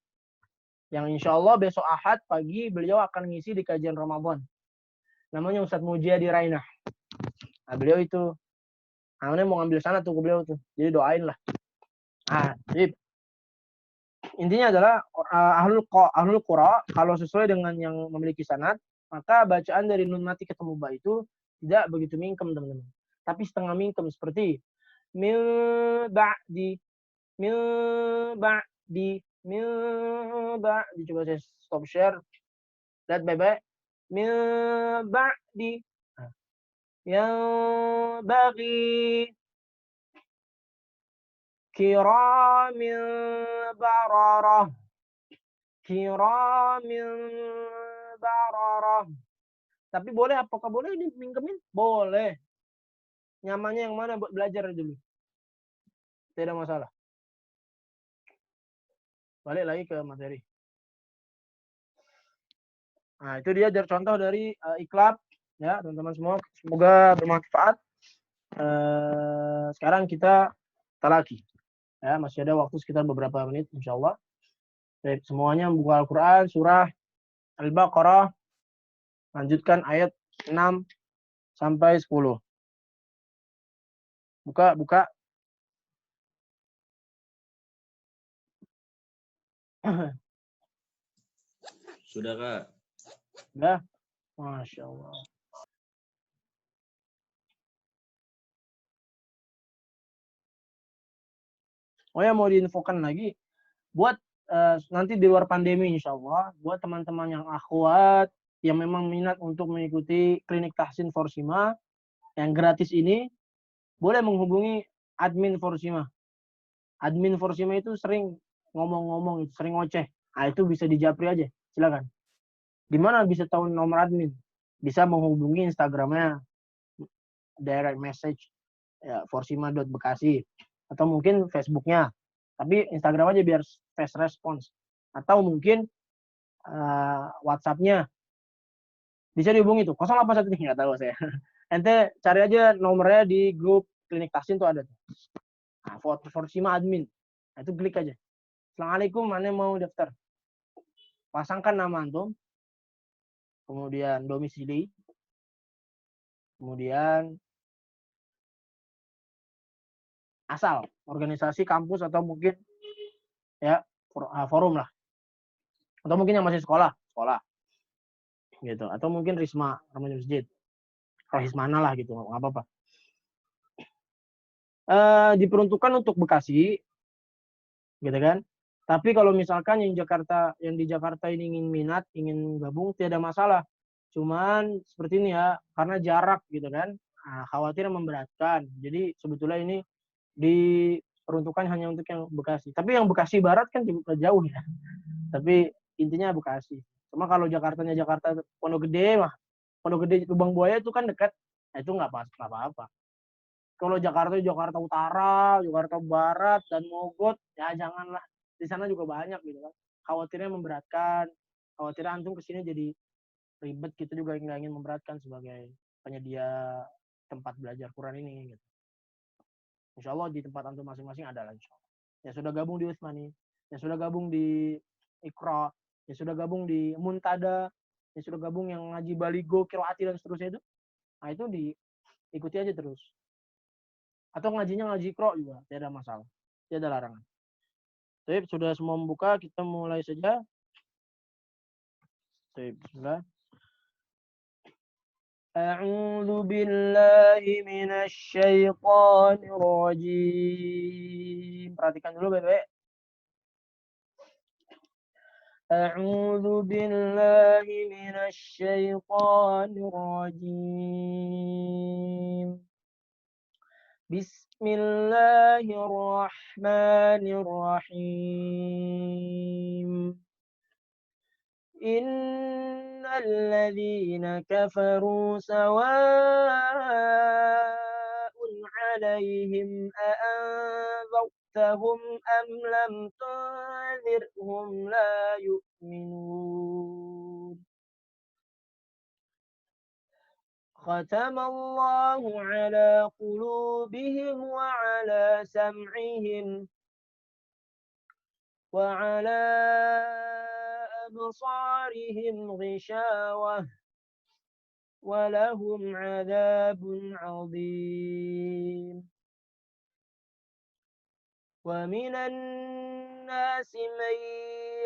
yang insya Allah besok Ahad pagi beliau akan ngisi di kajian Ramadan. Namanya Ustadz Mujiadi Rainah. Beliau itu, namanya mau ngambil sanad tuh ke beliau tuh, jadi doain lah. Jadi intinya adalah ahlul qura kalau sesuai dengan yang memiliki sanad, maka bacaan dari nun mati ketemu ba itu tidak begitu mingkem teman-teman, tapi setengah mingkem seperti mil ba'di. Coba saya stop share, lihat baik-baik. Mil ba'di yang bagi kiramil bararah. Tapi boleh, apakah boleh dimingkemin? Boleh. Nyamannya yang mana buat belajar dulu. Tidak masalah. Balik lagi ke materi. Itu dia contoh dari Iqlab ya, teman-teman semua. Semoga bermanfaat. Sekarang kita lagi. Ya, masih ada waktu sekitar beberapa menit insyaallah. Baik, semuanya membuka Al-Quran, surah Al-Baqarah, lanjutkan ayat 6 sampai 10. Buka.
Sudah, Kak.
Sudah? Masya Allah. Mau diinfokan lagi, buat nanti di luar pandemi insya Allah, buat teman-teman yang akhwat, yang memang minat untuk mengikuti klinik tahsin Forsima, yang gratis ini, boleh menghubungi admin Forsima. Admin Forsima itu sering ngomong-ngomong, sering ngoceh. Itu bisa dijapri aja, silakan. Gimana bisa tahu nomor admin? Bisa menghubungi Instagramnya, direct message, ya, forsima.bekasi. Atau mungkin Facebooknya. Tapi Instagram aja biar fast response. Atau mungkin WhatsApp-nya. Bisa dihubungi tuh. 081 nggak tahu saya. Ente cari aja nomornya di grup klinik tahsin tuh ada tuh. Forsima admin. Itu klik aja. Assalamualaikum, mana mau daftar? Pasangkan nama antum. Kemudian domisili. Kemudian asal, organisasi, kampus, atau mungkin ya forum lah. Atau mungkin yang masih sekolah. Gitu. Atau mungkin Risma, Ramadan Masjid. Kalau Hismana lah gitu, nggak apa-apa. Diperuntukkan untuk Bekasi, gitu kan. Tapi kalau misalkan yang di Jakarta ini ingin minat, ingin gabung, tidak ada masalah. Cuman seperti ini ya, karena jarak gitu kan. Nah, khawatir memberatkan. Jadi sebetulnya ini diperuntukkan hanya untuk yang Bekasi. Tapi yang Bekasi Barat kan cukup jauh ya. Tapi intinya Bekasi. Cuma kalau Jakartanya Jakarta Pondok Gede mah, Pondok Gede Lubang Buaya itu kan dekat. Nah, itu nggak apa-apa. Kalau Jakarta Utara, Jakarta Barat dan Mogot, ya janganlah. Di sana juga banyak gitu kan. Khawatirnya memberatkan. Khawatirnya antum kesini jadi ribet, kita juga nggak ingin memberatkan sebagai penyedia tempat belajar Quran ini gitu. Insya Allah di tempat antum masing-masing ada lah insya Allah. Yang sudah gabung di Utsmani, yang sudah gabung di Iqra, yang sudah gabung di Muntada, yang sudah gabung yang ngaji Baligo, Qiraati dan seterusnya itu, nah itu diikuti aja terus. Atau ngajinya ngaji Iqra juga, tidak ada masalah, tidak ada larangan. Baik, sudah semua membuka, kita mulai saja. Baik, bismillah. أعوذ بالله من الشيطان الرجيم. Perhatikan dulu baik-baik. أعوذ بالله من الشيطان الرجيم. بسم الله الرحمن الرحيم. إن الذين كفروا سواء عليهم أأنذرتهم أم لم تنذرهم لا يؤمنون. ختم الله على قلوبهم وعلى سمعهم وعلى أبصارهم غشاوة ولهم عذاب عظيم. ومن الناس من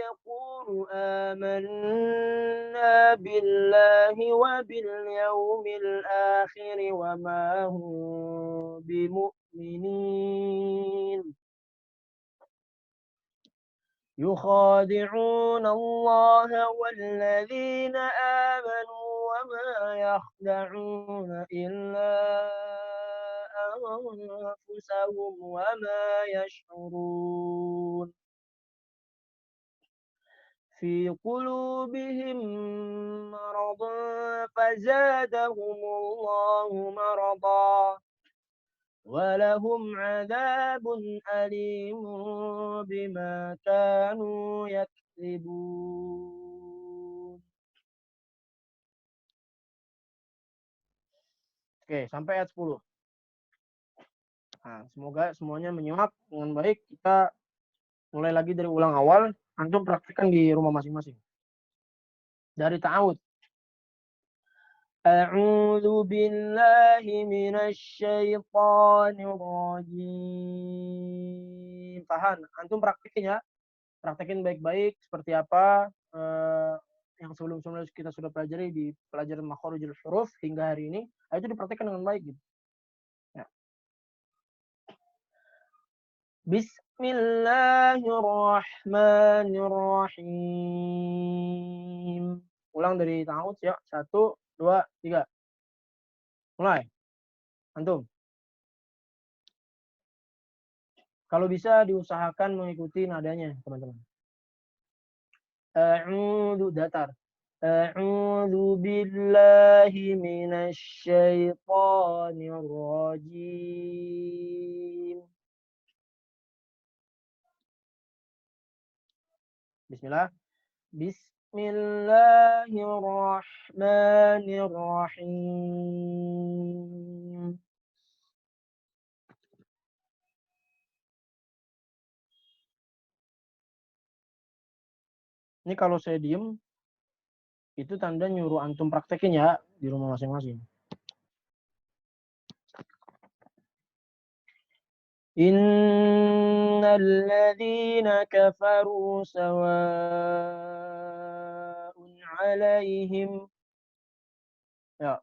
يقول آمنا بالله وباليوم الآخر وما هم بمؤمنين يخادعون الله والذين آمنوا وما يخدعون إلا أنفسهم وما يشعرون. في قلوبهم مرض فزادهم الله مرضا ولهم عذاب أليم بما كانوا يكذبون. Oke, sampai ayat 10. Nah, semoga semuanya menyimak dengan baik. Kita mulai lagi dari ulang awal. Antum praktikkan di rumah masing-masing. Dari ta'awud. أعوذ بالله من الشيطان الرجيم. Tahan, antum praktikin ya. Praktikin baik-baik seperti apa yang sebelum-sebelumnya kita sudah pelajari di pelajaran makharijul huruf hingga hari ini. Itu dipraktikkan dengan baik gitu. Ya. Bismillahirrahmanirrahim. Ulang dari ta'awud ya. 1, 2, 3. Mulai. Antum. Kalau bisa diusahakan mengikuti nadanya, teman-teman. A'udzu datar. A'udzu billahi minasy syaithanir rajim. Bismillah. Bismillahirrahmanirrahim. Ini kalau saya diem, itu tanda nyuruh antum praktekin ya di rumah masing-masing. Innal ladzina kafaru sawa'un 'alaihim. Ya.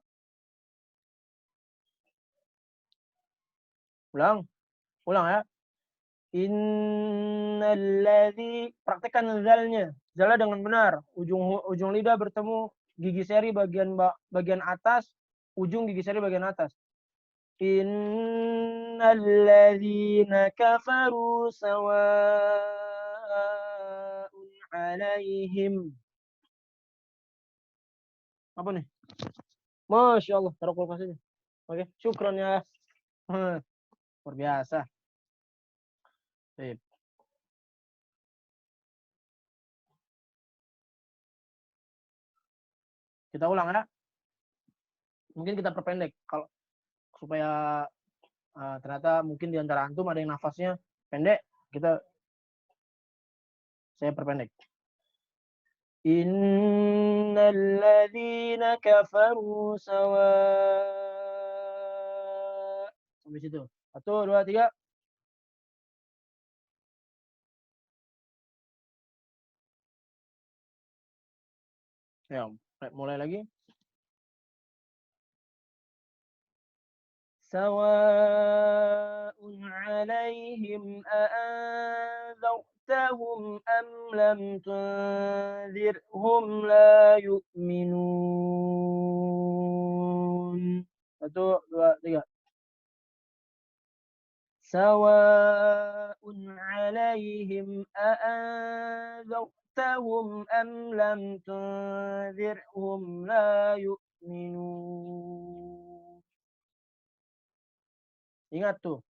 Ulang ya. Innalladzi, praktekkan zalnya. Zalnya dengan benar. Ujung lidah bertemu gigi seri bagian atas, ujung gigi seri bagian atas. Innal ladzina kafaru sawa'un 'alaihim. Apa nih? Masya Allah, taruh kulkas aja. Oke, syukron ya. Luar biasa. Baik. Kita ulang ya. Mungkin kita perpendek kalau supaya ternyata mungkin di antara antum ada yang nafasnya pendek, saya perpendek. Innal ladzina kafaru sawa. Sampai situ. 1, 2, 3. Ya, mulai lagi. Sawa'un 'alaihim a'anzartahum am lam tunzirhum la yu'minun. 1, 2, 3. Sawa'un 'alaihim a'anzartahum am lam tunzirhum la yu'minun. Ingat tuh.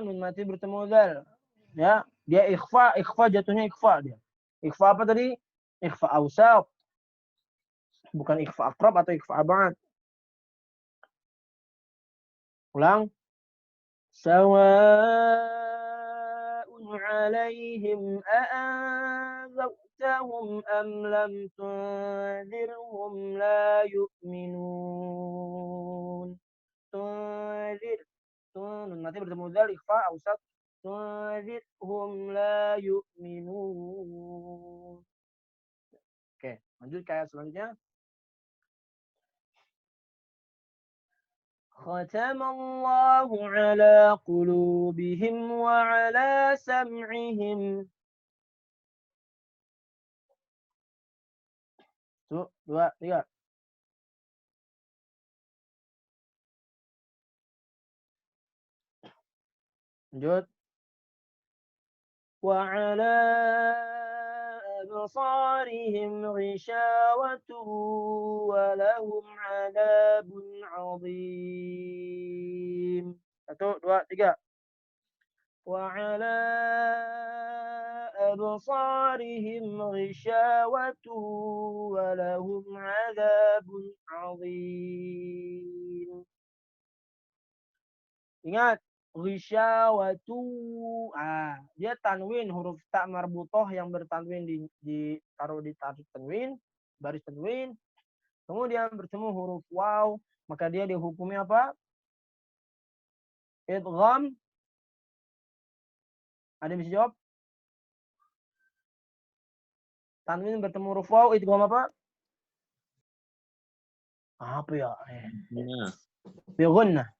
Nun mati bertemu dal. Ya, dia ikhfa jatuhnya ikhfa dia. Ikhfa apa tadi? Ikhfa awsat. Bukan ikhfa aqrab atau ikhfa abad. Ulang. Sawa'un 'alaihim a'anzartahum am lam tunzirhum la yu'minun. Tunzir. Nun nanti bertemu dal ikhfa awsat. Tunzirhum la yu'minun. Oke, lanjut ke ayat selanjutnya. Khatamallahu ala qulubihim wa ala sam'ihim. 1, 2, 3. Lanjut. Wa ala absarihim ghishawatu wa lahum 'adzabun 'adzim. 1, 2, 3. Wa ala absarihim ghishawatu wa lahum 'adzabun 'adzim. Ingat, ghisyawatu. Dia tanwin, huruf ta marbutoh yang bertanwin ditaruh di tanwin, baris tanwin. Kemudian bertemu huruf waw, maka dia dihukumi apa? Idgham. Ada yang bisa jawab? Tanwin bertemu huruf waw, idgham apa? Apa ya? Bi gunnah.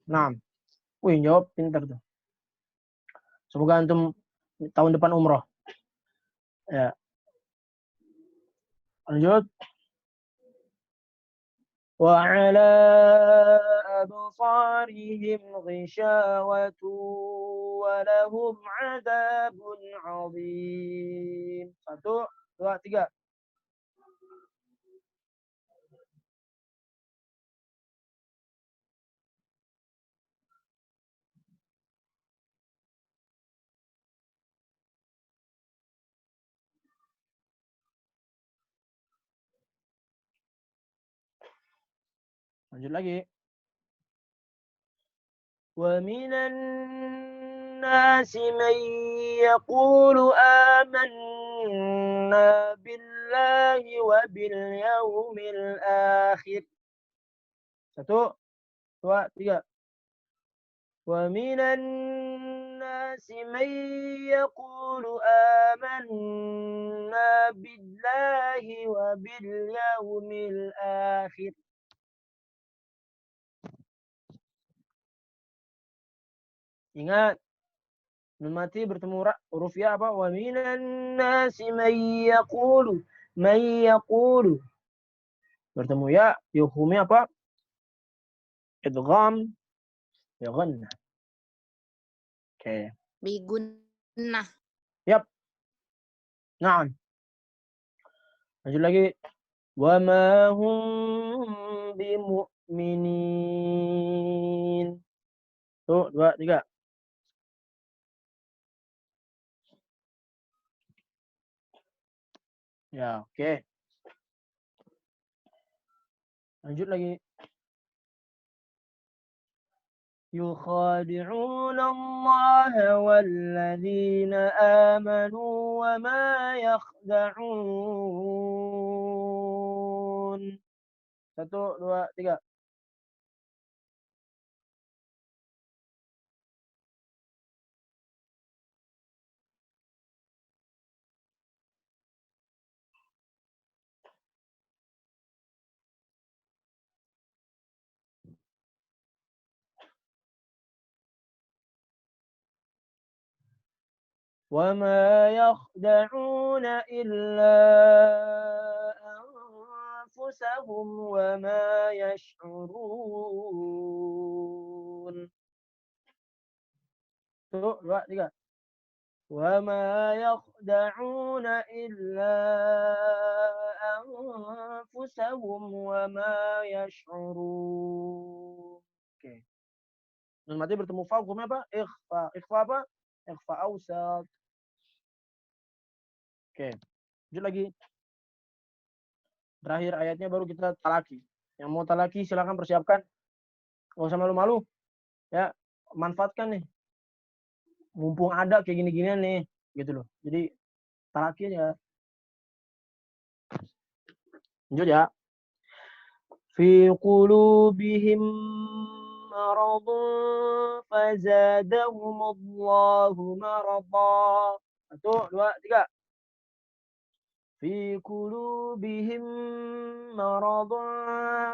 Nah, wih jawab pintar tuh. Semoga antum tahun depan umroh. Ya. Lanjut. Wa ala absarihim ghishawatu wa lahum 'adzabun 'adzim. 1, 2, 3. Lanjut lagi. Wa minan nasi man yaqulu amanna billahi wa bil yaumil akhir. 1, 2, 3. Wa minan nasi man yaqulu amanna billahi wa bil yaumil akhir. Ingat, nun mati bertemu huruf ya apa? Wa minan nasi man yaqulu. Bertemu ya, hukumnya apa? Idgham ya ghunnah. Oke.
Bigunnah.
Yap. Naam. Lanjut lagi. Wa ma hum bimu'minin. Tuh, 2, 3. Ya, oke. Lanjut lagi. يخادعون الله والذين آمنوا وما يخدعون. 1, 2, 3. وما يخدعون إلا أنفسهم وما يشعرون. 1, 2, 3. وما يخدعون إلا أنفسهم وما يشعرون. Oke. Nun mati bertemu fa hukumnya apa? Ikhfa. Ikhfa apa? Ikhfa awsat. Oke. Lanjut lagi. Terakhir ayatnya baru kita talaki. Yang mau talaki silakan persiapkan. Nggak usah malu-malu. Ya, manfaatkan nih. Mumpung ada kayak gini-ginian nih, gitu loh. Jadi talaki aja. Lanjut ya. Fi qulubihim maradun fazadahumullahu marada. 1, 2, 3. في قلوبهم مرض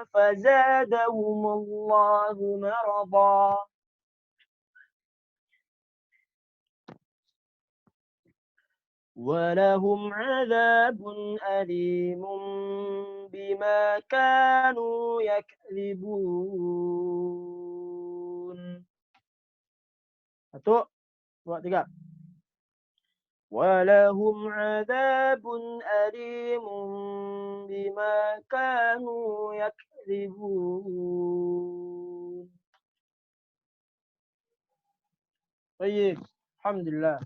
فزادهم الله مرضا. ولهم عذاب أليم بما كانوا يكذبون. 1, 2, 3. ولهم عذاب أليم بما كانوا يكذبون. طيب. الحمد لله.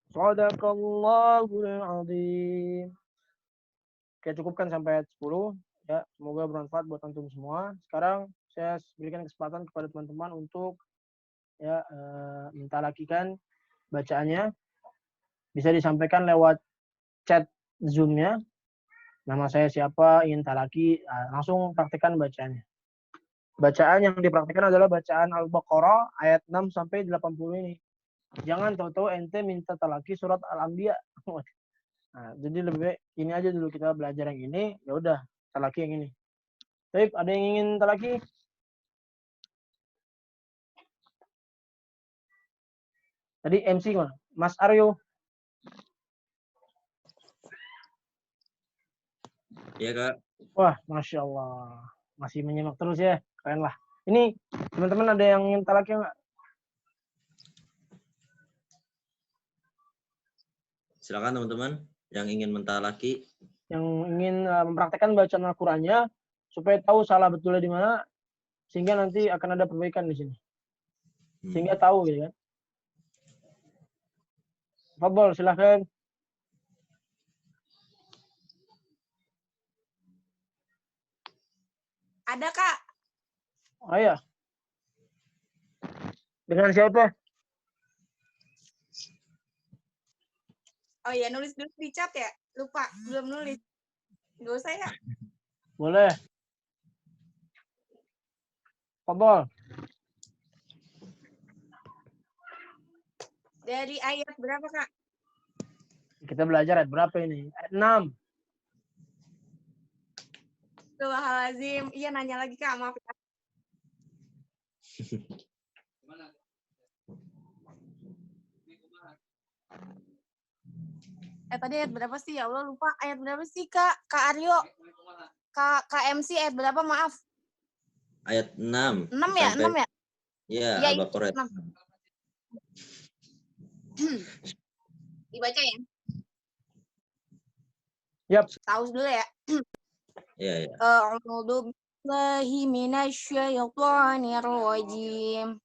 Shadaqallahul azim. Oke, cukupkan sampai ayat 10. Ya, semoga bermanfaat buat antum semua. Sekarang saya berikan kesempatan kepada teman-teman untuk ya mentalakikan bacaannya. Bisa disampaikan lewat chat Zoom-nya. Nama saya siapa, ingin talaki, langsung praktikkan bacaannya. Bacaan yang dipraktikkan adalah bacaan Al-Baqarah ayat 6 sampai 80 ini. Jangan tahu-tahu ente minta talaki surat Al-Anbiya. Nah, jadi lebih baik ini aja dulu, kita belajar yang ini, ya udah talaki yang ini. Baik, ada yang ingin talaki? Tadi MC mana? Mas Aryo.
Iya, Kak.
Wah, Masya Allah. Masih menyimak terus ya. Keren lah. Ini teman-teman ada yang ingin talaki nggak?
Silakan teman-teman yang ingin mentalaki.
Yang ingin mempraktekkan bacaan Al-Qur'annya supaya tahu salah betulnya di mana, sehingga nanti akan ada perbaikan di sini. Sehingga tahu gitu kan. Fadhol, silahkan.
Ada, Kak.
Oh iya. Dengan siapa?
Oh iya, nulis dulu di chat ya. Lupa, belum nulis. Nggak usah ya.
Boleh. Fadhol.
Dari ayat berapa, Kak?
Kita belajar ayat berapa ini? Ayat 6.
Astagfirullahaladzim. Iya, nanya lagi, Kak. Maaf. Tadi ayat berapa sih? Ya Allah lupa. Ayat berapa sih Kak Aryo? Kak MC ayat berapa? Maaf.
Ayat 6
6 ya?
sampai
6 ya?
ya
Iya,
Al-Baqarah.
6. Dibaca ya?
Yap.
Tahu dulu ya.
Iya, ya.
A'udzu billahi minasyaitonir rajim.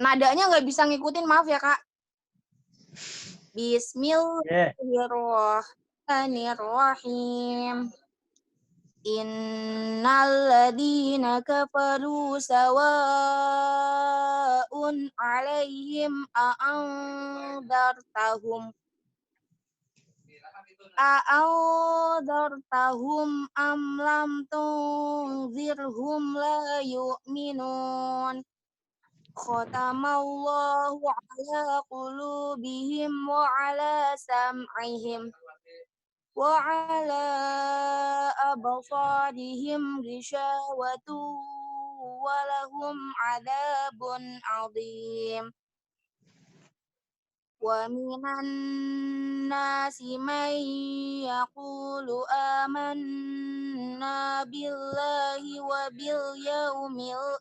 Nadanya nggak bisa ngikutin, maaf ya, Kak. Bismillahirrahmanirrahim. Innal ladzina kafaru sawa'un 'alaihim a'andartahum am lam tunzirhum la yu'minun. Khatamallahu ala qulubihim wa ala sam'ihim wa ala absarihim ghishawatu wa lahum adabun 'adzim. Wa minan nasi man yaqulu amanna billahi wa bil yaumil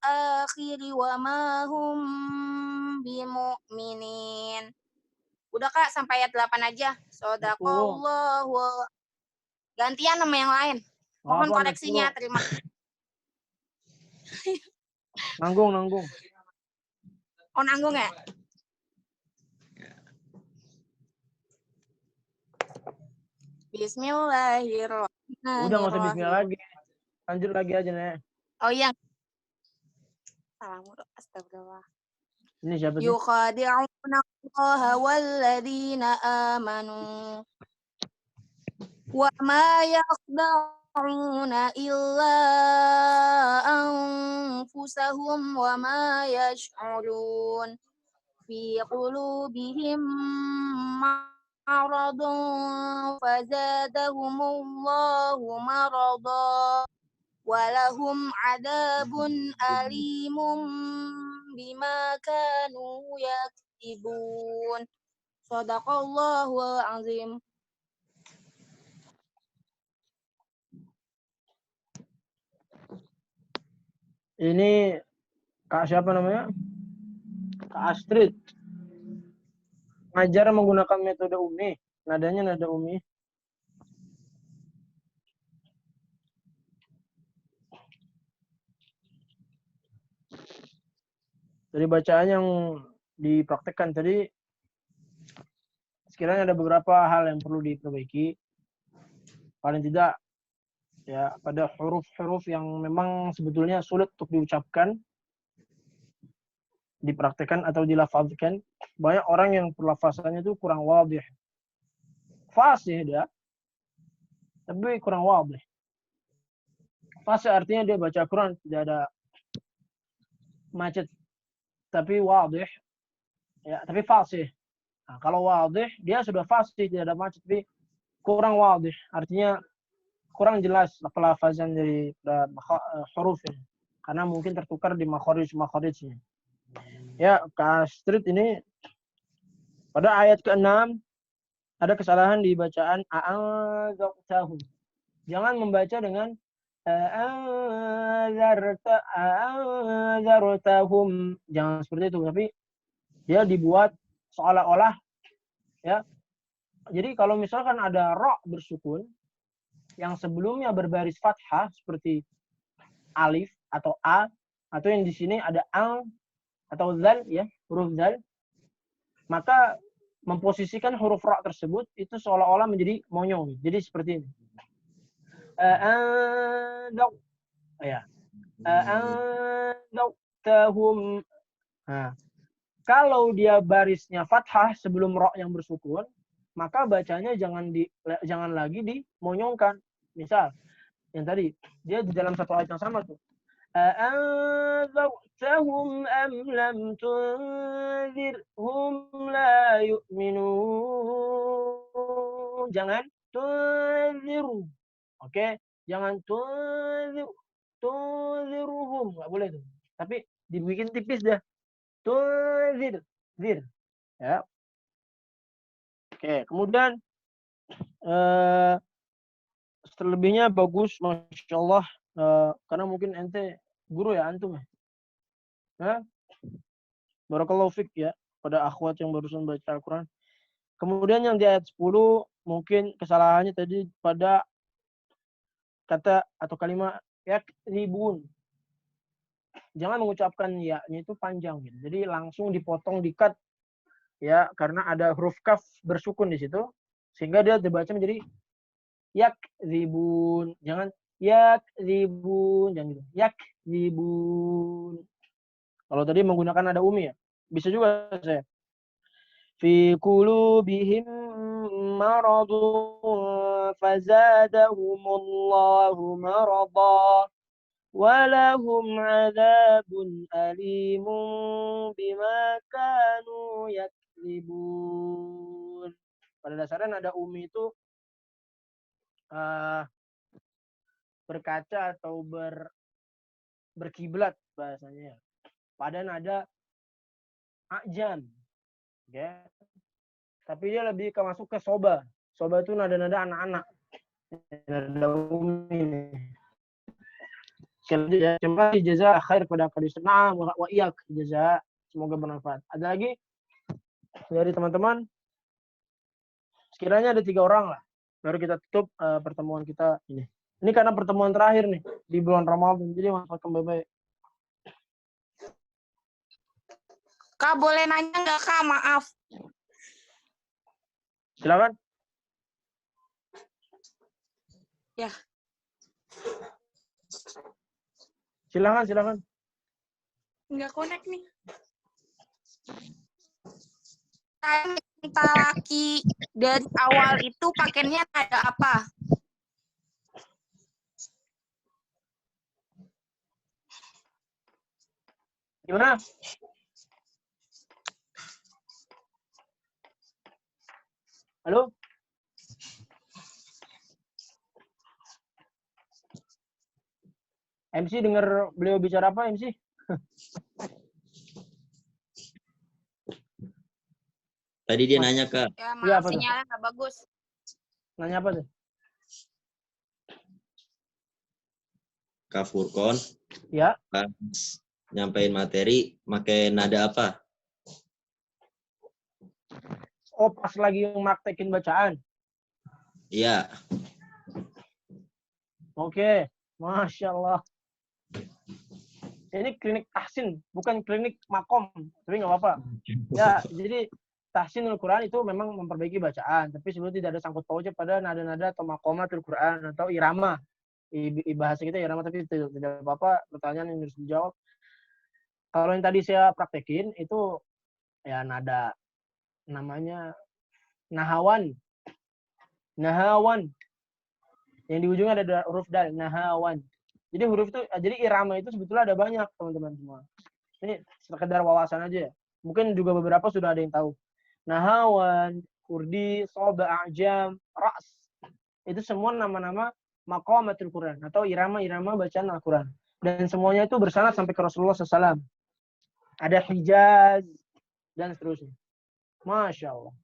akhir wa ma hum bimu'minin. Udah Kak, sampai ayat 8 aja. Shadaqallahu. Gantian sama yang lain. Mohon koreksinya, terima kasih.
Nanggung.
Oh, nanggung ya? Bismillahirrahmanirrahim.
Udah nggak usah bismillah lagi. Lanjut lagi aja, Nek.
Oh iya. Astagfirullah.
Ini siapa sih?
Yukhadi'una Allaha walladzina amanu. Wa ma yakhda'una illa anfusahum wa ma yash'urun. Fi qulubihim maradun fazadahumullahu marada. Walahum adabun alimun bima kanu yaktibun. Shadaqallahul azim.
Ini Kak siapa namanya? Kak Astrid. Ngajar menggunakan metode Umi. Nadanya nada Umi. Dari bacaan yang dipraktekkan tadi, sekiranya ada beberapa hal yang perlu diperbaiki. Paling tidak, ya pada huruf-huruf yang memang sebetulnya sulit untuk diucapkan, dipraktekkan atau dilafazkan. Banyak orang yang perlafasannya itu kurang wadih. Fasih dia, tapi kurang wadih. Fasih artinya dia baca Quran tidak ada macet, tapi wadih, ya, tapi fasih. Nah, kalau wadih, dia sudah fasih, tidak ada macet, tapi kurang wadih. Artinya kurang jelas pelafazan dari hurufnya. Karena mungkin tertukar di makharij-makharijnya. Ya, Kak Astrid ini pada ayat ke-6 ada kesalahan di bacaan a'adzaqtahum. Jangan membaca dengan a'adzartahum. Jangan seperti itu, tapi dia dibuat seolah-olah, ya. Jadi kalau misalkan ada ra bersukun yang sebelumnya berbaris fathah seperti alif atau a, atau yang di sini ada ang atau zal, ya, huruf zal, maka memposisikan huruf ra tersebut itu seolah-olah menjadi monyong. Jadi seperti ini. Ya. Nah, kalau dia barisnya fathah sebelum ra yang bersukun, maka bacanya jangan lagi dimonyongkan. Misal yang tadi, dia di dalam satu ayat yang sama tuh. أأنذرتهم أم لم تنذرهم لا يؤمنون. Jangan tunziru. Oke, jangan tunziruhum, nggak boleh tuh. Tapi dibikin tipis dah. Tunzir. Zir. Ya. Oke, kemudian selebihnya bagus, Masya Allah. Karena mungkin ente guru ya, antum ya. Hah? Barakallahu fik ya, pada akhwat yang barusan baca Al-Quran. Kemudian yang di ayat 10, mungkin kesalahannya tadi pada kata atau kalimat yakribun. Jangan mengucapkan ya-nya itu panjang gitu. Jadi langsung dipotong, di-cut ya, karena ada huruf kaf bersukun di situ, sehingga dia dibaca menjadi yakribun. Jangan yakribun, jangan gitu. Yakribun. Kalau tadi menggunakan ada umi ya. Bisa juga saya. Fi qulubihim maradun fazadahumullahu marada walahum adzabun alimun bima kanu yakribun. Pada dasarnya nada umi itu berkaca atau berkiblat bahasanya. Pada nada ajam. Ya. Tapi dia lebih masuk ke soba. Soba itu nada-nada anak-anak. Nada umi. Ya, terima kasih jaza khair pada kadisna wa iyak jaza. Semoga bermanfaat. Ada lagi dari teman-teman? Sekiranya ada 3 orang lah. Baru kita tutup pertemuan kita ini. Ini karena pertemuan terakhir nih di bulan Ramadan. Jadi manfaatkan baik-baik.
Kak, boleh nanya nggak, Kak? Maaf.
Silakan.
Ya.
Silakan.
Nggak connect nih. Minta laki dari awal itu pakainya ada apa?
Gimana? Halo? MC dengar beliau bicara apa, MC?
Tadi dia nanya, Kak.
Ya,
Iya,
maaf,
apa tuh?
sinyalnya nggak bagus.
Nanya apa tuh?
Kak Furkon,
Ya.
pas nyampein materi, pakai nada apa?
Oh, pas lagi praktekin bacaan.
Iya.
Oke. Masya Allah. Ini klinik tahsin, bukan klinik makom. Tapi nggak apa-apa. Ya, jadi tahsinul Quran itu memang memperbaiki bacaan. Tapi sebelum tidak ada sangkut pautnya pada nada-nada atau makomatul Quran atau irama. Bahasa kita irama, tapi tidak apa-apa. Pertanyaan yang harus dijawab. Kalau yang tadi saya praktekin itu ya nada namanya nahawan. Nahawan. Yang di ujungnya ada huruf dal, nahawan. Jadi huruf itu, jadi irama itu sebetulnya ada banyak, teman-teman semua. Ini sekedar wawasan aja ya. Mungkin juga beberapa sudah ada yang tahu. Nahawan, kurdi, soba, ajam, ras. Itu semua nama-nama maqamatul Quran atau irama-irama bacaan Al-Quran. Dan semuanya itu bersanad sampai ke Rasulullah SAW. Ada Hijaz, dan seterusnya. Masya Allah.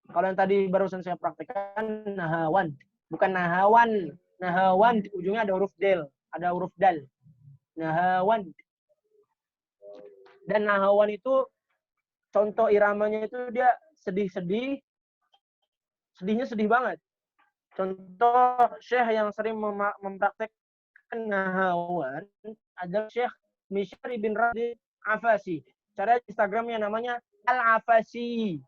Kalau yang tadi barusan saya praktekkan, nahawan. Bukan nahawan. Nahawan, di ujungnya ada huruf del. Ada huruf dal. Nahawan. Dan nahawan itu, contoh iramanya itu dia sedih-sedih. Sedihnya sedih banget. Contoh syekh yang sering mempraktekkan nahawan adalah Syekh Misyari bin Radid Afasi. Cara Instagramnya namanya Al-Afasi.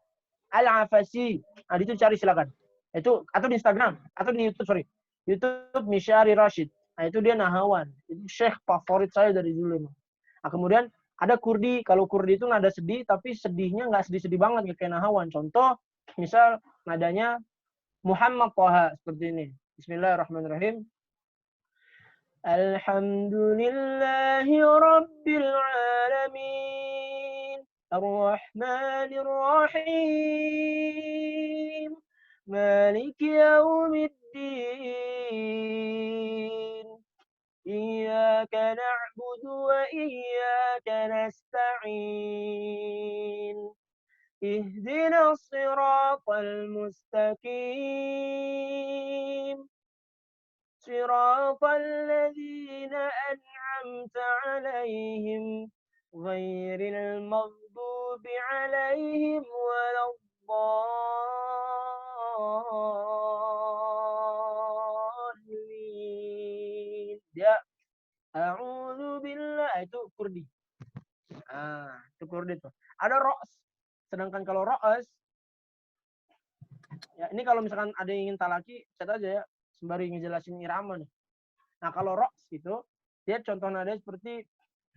Al-Afasi. Nah, itu cari silakan. Itu atau di Instagram atau di YouTube, sorry. YouTube Misyari Rashid. Nah, itu dia nahawan. Itu syekh favorit saya dari dulu. Nah, kemudian ada kurdi. Kalau kurdi itu nada sedih, tapi sedihnya nggak sedih-sedih banget kayak nahawan. Contoh, misal nadanya Muhammad Thaha seperti ini. Bismillahirrahmanirrahim. Alhamdulillahi Rabbil Alamin. Ar-Rahmanir Rahim. Maliki Yawmiddin. Iyyaka na'budu wa iyyaka nasta'in. Ihdinas siratal mustaqim. Siratal ladzina an'amta 'alaihim ghairil maghdubi 'alaihim waladdallin. Dia a'udzu billahi itu kurdi. Itu kurdi tuh. Ada ro's. Sedangkan kalau ro's ya ini kalau misalkan ada yang ingin talaki, chat aja ya sembari ngejelasin irama nih. Nah, kalau ro's itu dia contoh nada seperti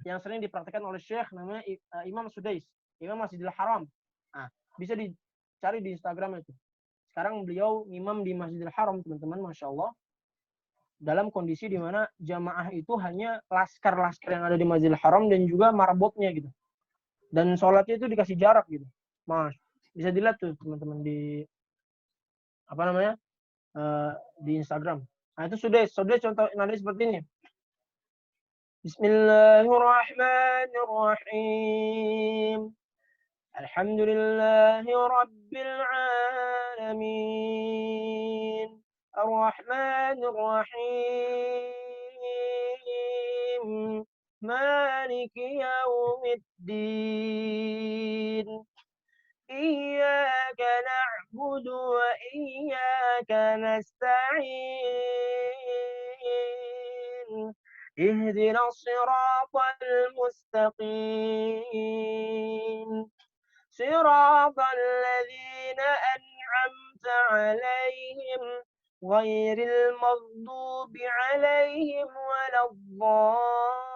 yang sering dipraktikkan oleh Syekh namanya Imam Sudais, Imam Masjidil Haram. Nah, bisa dicari di Instagram itu. Sekarang beliau imam di Masjidil Haram, teman-teman, Masya Allah. Dalam kondisi di mana jamaah itu hanya laskar-laskar yang ada di Masjidil Haram dan juga marbotnya gitu. Dan sholatnya itu dikasih jarak gitu. Mas, bisa dilihat tuh teman-teman di apa namanya di Instagram. Nah, itu sudah contoh nada seperti ini. Bismillahirrahmanirrahim. Alhamdulillahi rabbil alamin. Ar-Rahmanir Rahim. Maliki yaumiddin. Iyyaka na'budu wa iyyaka nasta'in. Ihdinas siratal mustaqim. Siratal ladzina an'amta 'alaihim ghairil maghdubi 'alaihim waladdallin.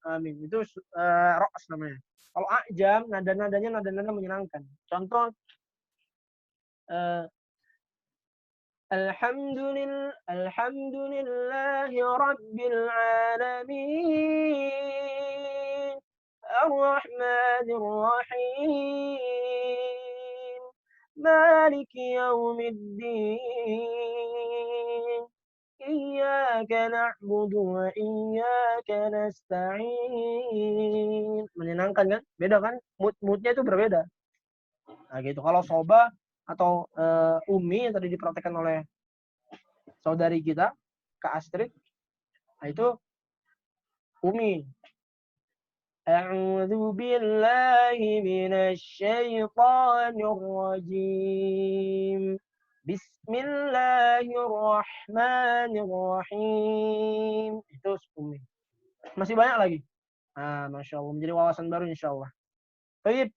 Amin. Itu ro's namanya. Kalau a'jam, nada-nadanya nada-nada menyenangkan. Contoh Alhamdulillahi rabbil alamin. Ar-Rahmanir Rahim. Maliki yaumiddin. Iyyaka na'budu wa iyyaka nasta'in. Menyenangkan kan? Beda kan? Moodnya itu berbeda. Nah gitu. Kalau soba atau Umi yang tadi dipraktekkan oleh saudari kita, Kak Astrid, nah itu Umi. A'udzu billahi minasy syaithanir rajim. Bismillahirrahmanirrahim. Itu Umi. Masih banyak lagi. Nah, Masya Allah. Menjadi wawasan baru insya Allah. Baik.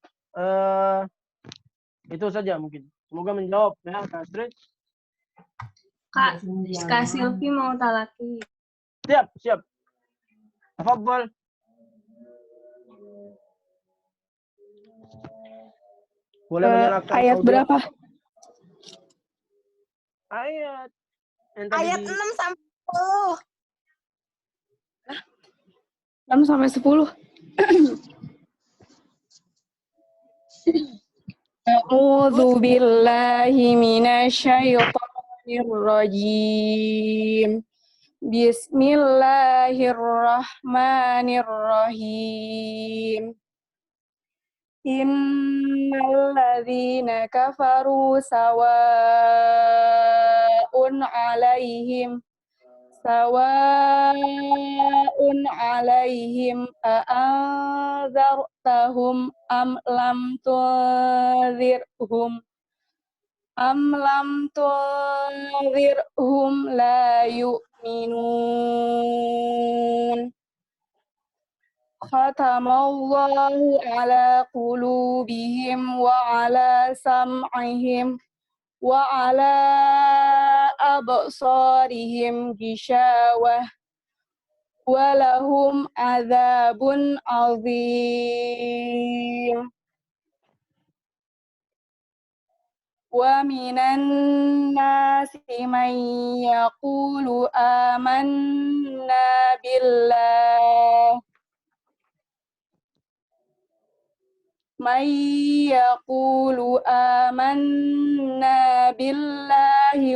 Itu saja mungkin. Semoga menjawab ya Kak Astrid.
Kak Silvi mau talaki.
Siap. Tafadhol. Boleh menyalakan
ayat
audio.
Berapa?
Ayat.
Ayat 6 sampai 10.
6 sampai 10. A'udzu billahi minasyaitonir rajim. Bismillahirrahmanirrahim. Innal ladzina kafaru sawa'un 'alaihim a'anzartahum am lam tunzirhum la yu'minun. Khatamallahu ala qulubihim wa ala sam'ihim wa ala absarihim gishawah wa lahum adzabun azim. Wa minan nasi man yaqulu amanna billah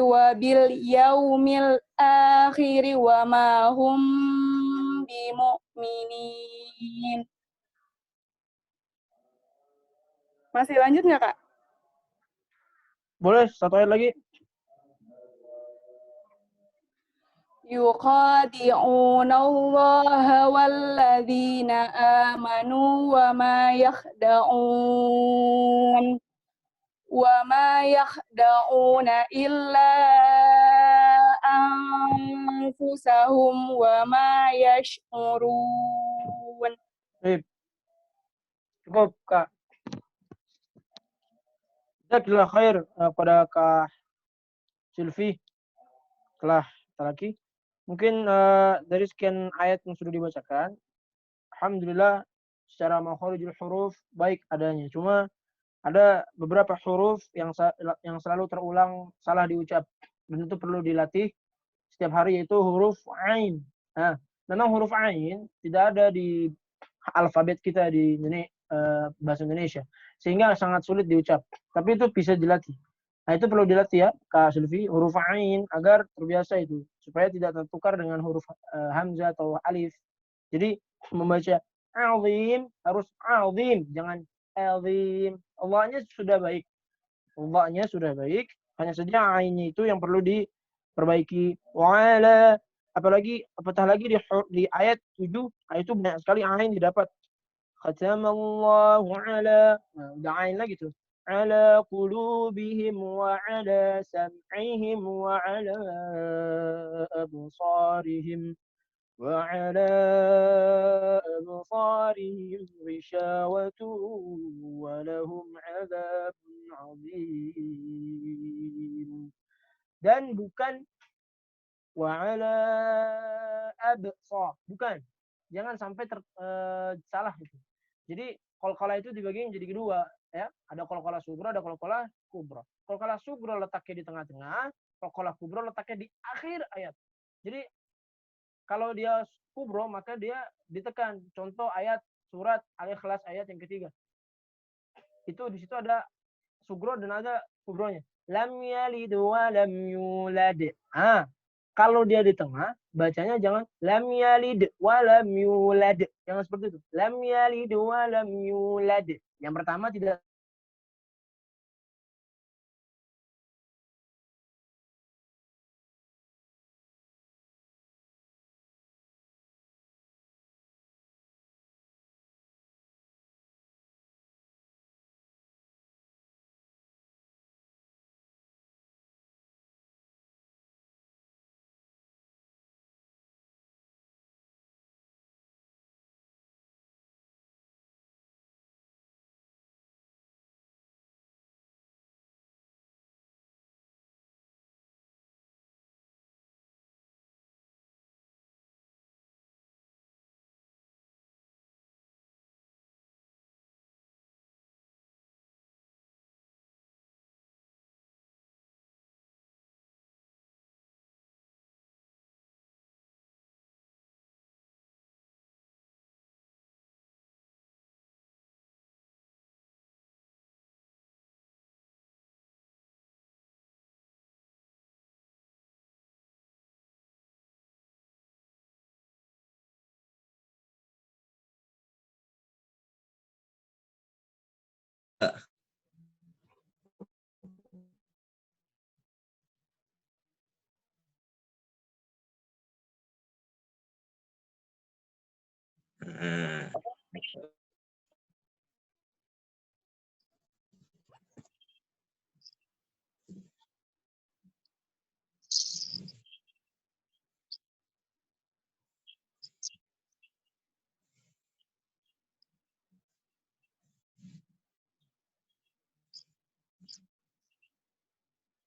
wa bil akhiri wa ma hum bimu'minin. Masih lanjut nggak, Kak?
Boleh, satu ayat lagi.
Yukhadi'una Allah walladzina amanu wa ma yakhda'una illa anfusahum wa ma yash'urun.
Cukup, Kak. Jazakallah khair pada Kak Sylvie telah talaki. Mungkin dari sekian ayat yang sudah dibacakan, alhamdulillah secara makharijul huruf baik adanya. Cuma ada beberapa huruf yang selalu terulang salah diucap dan itu perlu dilatih setiap hari, yaitu huruf ain. Nah, memang huruf ain tidak ada di alfabet kita di bahasa Indonesia, sehingga sangat sulit diucap. Tapi itu bisa dilatih. Nah, itu perlu dilatih ya, Kak Sylvie, huruf ain agar terbiasa itu, supaya tidak tertukar dengan huruf hamzah atau alif. Jadi membaca azim harus azim, jangan azim. Allahnya sudah baik. Allahnya sudah baik, hanya saja ainnya itu yang perlu diperbaiki. Wa'ala, apatah lagi di ayat 7, itu banyak sekali ain didapat. Khatamallahu ala, nah, udah ain lagi tuh. Ala qulubihim wa ala sam'ihim wa ala absarihim wa ala absarihim ghishawatu wa lahum 'adzabun 'adzim. Dan bukan wa ala absar, bukan. Jangan sampai salah itu. Jadi qalqalah itu dibagi menjadi kedua, ya. Ada qalqalah sughra, ada qalqalah kubra. Qalqalah sughra letaknya di tengah-tengah, qalqalah kubra letaknya di akhir ayat. Jadi kalau dia kubra maka dia ditekan. Contoh ayat surat Al-Ikhlas ayat yang ketiga. Itu di situ ada sughra dan ada kubronya. Lam yalid wa lam yulad. Kalau dia di tengah, bacanya jangan lam yalid wa lam yulad. Jangan seperti itu. Lam yalid wa lam yulad. Yang pertama tidak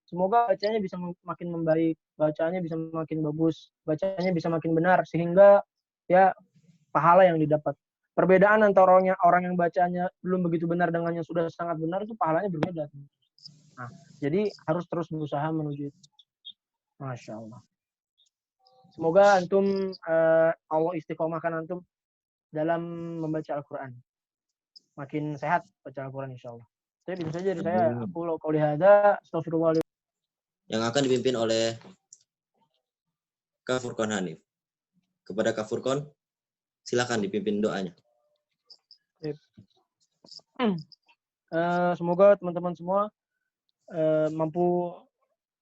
semoga bacanya bisa makin membaik, bacanya bisa makin bagus, bacanya bisa makin benar sehingga ya pahala yang didapat. Perbedaan antara orang yang bacanya belum begitu benar dengan yang sudah sangat benar itu pahalanya berbeda. Nah, jadi harus terus berusaha menuju itu. Masya Allah. Semoga antum Allah istiqomahkan antum dalam membaca Al-Quran. Makin sehat baca Al-Quran insya Allah. Jadi bisa saja dari saya, aku qauli hadza, astaghfirullah.
Yang akan dipimpin oleh Kak Furqon Hanif. Kepada Kak Furqon, silakan dipimpin doanya.
Semoga teman-teman semua mampu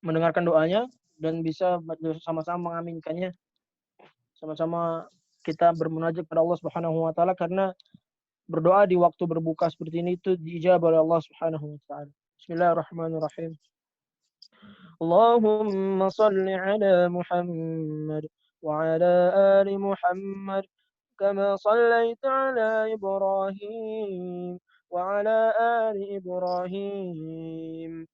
mendengarkan doanya dan bisa sama-sama mengaminkannya. Sama-sama kita bermunajat kepada Allah Subhanahu wa taala, karena berdoa di waktu berbuka seperti ini itu diijabah oleh Allah Subhanahu wa taala. Bismillahirrahmanirrahim. Allahumma salli ala Muhammad wa ala ali Muhammad kama sallaita ala Ibrahim wa ala ali Ibrahim.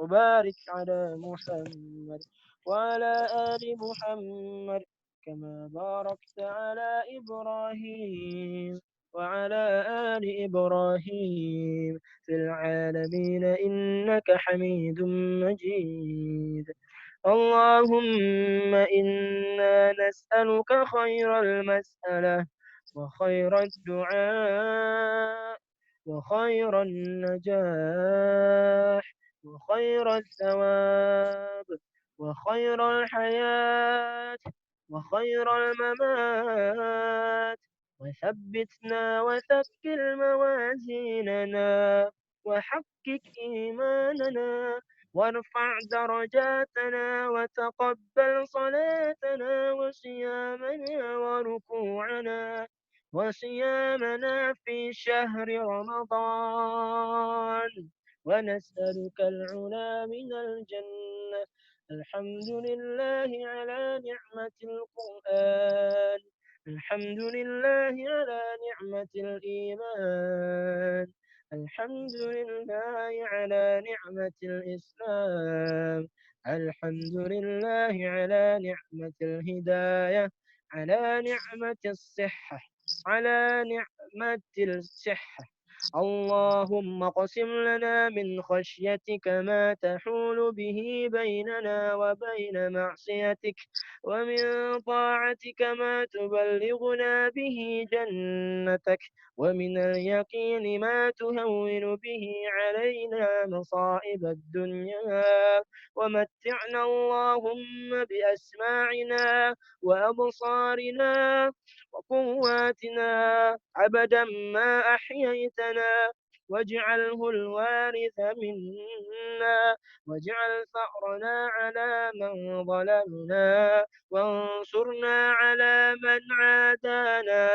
وبارك على محمد وعلى آل محمد كما باركت على إبراهيم وعلى آل إبراهيم في العالمين إنك حميد مجيد. اللهم إنا نسألك خير المسألة وخير الدعاء وخير النجاح وخير الثواب وخير الحياة وخير الممات، وثبتنا وثقل موازيننا وحقق إيماننا وارفع درجاتنا وتقبل صلاتنا وصيامنا وركوعنا وصيامنا في شهر رمضان، ونسألك العلا من الجنة. الحمد لله على نعمة القرآن، الحمد لله على نعمة الإيمان، الحمد لله على نعمة الإسلام، الحمد لله على نعمة الهداية، على نعمة الصحة، على نعمة الصحة. اللهم اقسم لنا من خشيتك ما تحول به بيننا وبين معصيتك، ومن طاعتك ما تبلغنا به جنتك، ومن اليقين ما تهون به علينا مصائب الدنيا، ومتعنا اللهم بأسماعنا وأبصارنا وقواتنا أبدا ما أحييتنا، واجعله الوارث منا، واجعل ثأرنا على من ظلمنا، وانصرنا على من عادانا،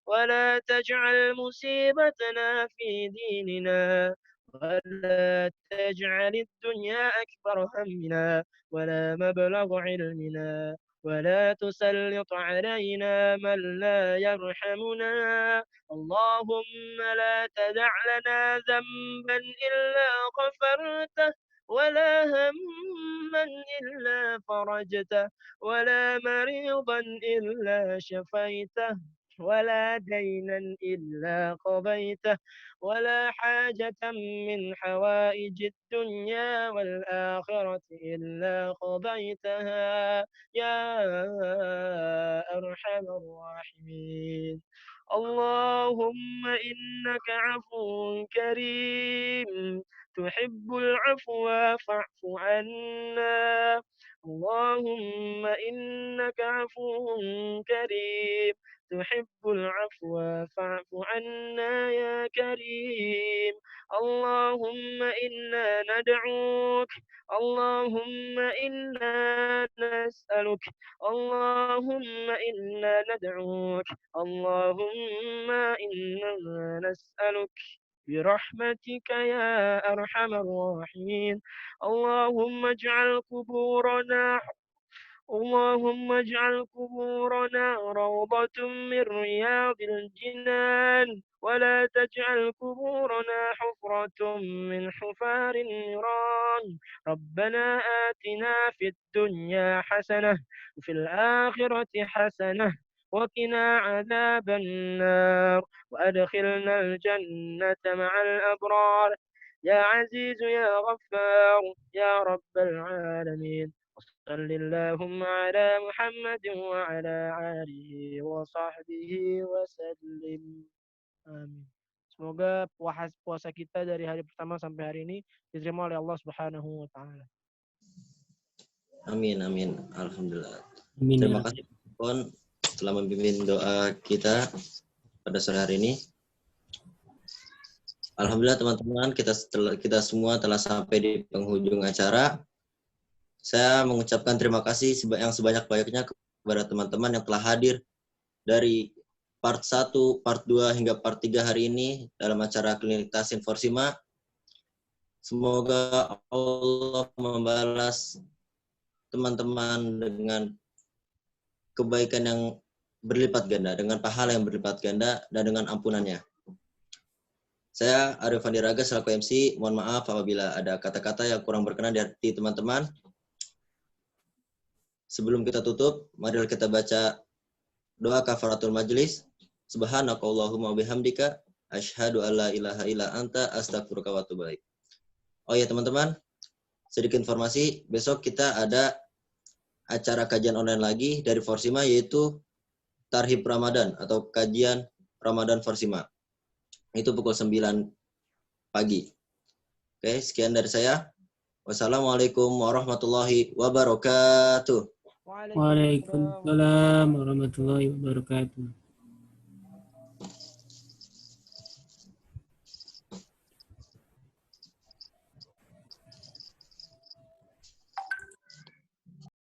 ولا تجعل مصيبتنا في ديننا، ولا تجعل الدنيا أكبر همنا ولا مبلغ علمنا، ولا تسلط علينا من لا يرحمنا. اللهم لا تدع لنا ذنبا إلا غفرته، ولا هما إلا فرجته، ولا مريضا إلا شفيته، ولا دينا إلا قضيته، ولا حاجة من حوائج الدنيا والآخرة إلا قضيتها يا أرحم الراحمين. اللهم إنك عفو كريم تحب العفو فاعف عنا. اللهم إنك عفو كريم تحب العفو فاعف عنا يا كريم. اللهم إنا ندعوك، اللهم إنا نسألك، اللهم إنا ندعوك، اللهم إنا نسألك برحمتك يا أرحم الراحمين. اللهم اجعل قبورنا اللهم اجعل قبورنا روضة من رياض الجنان، ولا تجعل قبورنا حفرة من حفار النيران. ربنا آتنا في الدنيا حسنة وفي الآخرة حسنة وقنا عذاب النار، وأدخلنا الجنة مع الأبرار يا عزيز يا غفار يا رب العالمين. صل اللهم على محمد وعلى آله وصحبه وسلم. Amin. Semoga puasa kita dari hari pertama sampai hari ini diterima oleh Allah Subhanahu wa taala.
Amin, amin. Alhamdulillah.
Amin.
Terima kasih Pon telah memimpin doa kita pada sore hari ini. Alhamdulillah teman-teman, kita semua telah sampai di penghujung acara. Saya mengucapkan terima kasih yang sebanyak-banyaknya kepada teman-teman yang telah hadir dari part 1, part 2, hingga part 3 hari ini dalam acara Klinik Tahsin Forsima. Semoga Allah membalas teman-teman dengan kebaikan yang berlipat ganda, dengan pahala yang berlipat ganda, dan dengan ampunannya. Saya Arif Fandi Raga selaku MC, mohon maaf apabila ada kata-kata yang kurang berkenan di hati teman-teman. Sebelum kita tutup, mari kita baca doa kafaratul majlis. Subhanakallahumma bihamdika asyhadu alla ilaha illa anta astaghfiruka wa atubu ilaik. Oh ya teman-teman, sedikit informasi, besok kita ada acara kajian online lagi dari Forsima, yaitu Tarhib Ramadan atau kajian Ramadan Forsima. Itu pukul 9 pagi. Oke, sekian dari saya. Wassalamualaikum warahmatullahi wabarakatuh.
Waalaikumsalam warahmatullahi wabarakatuh.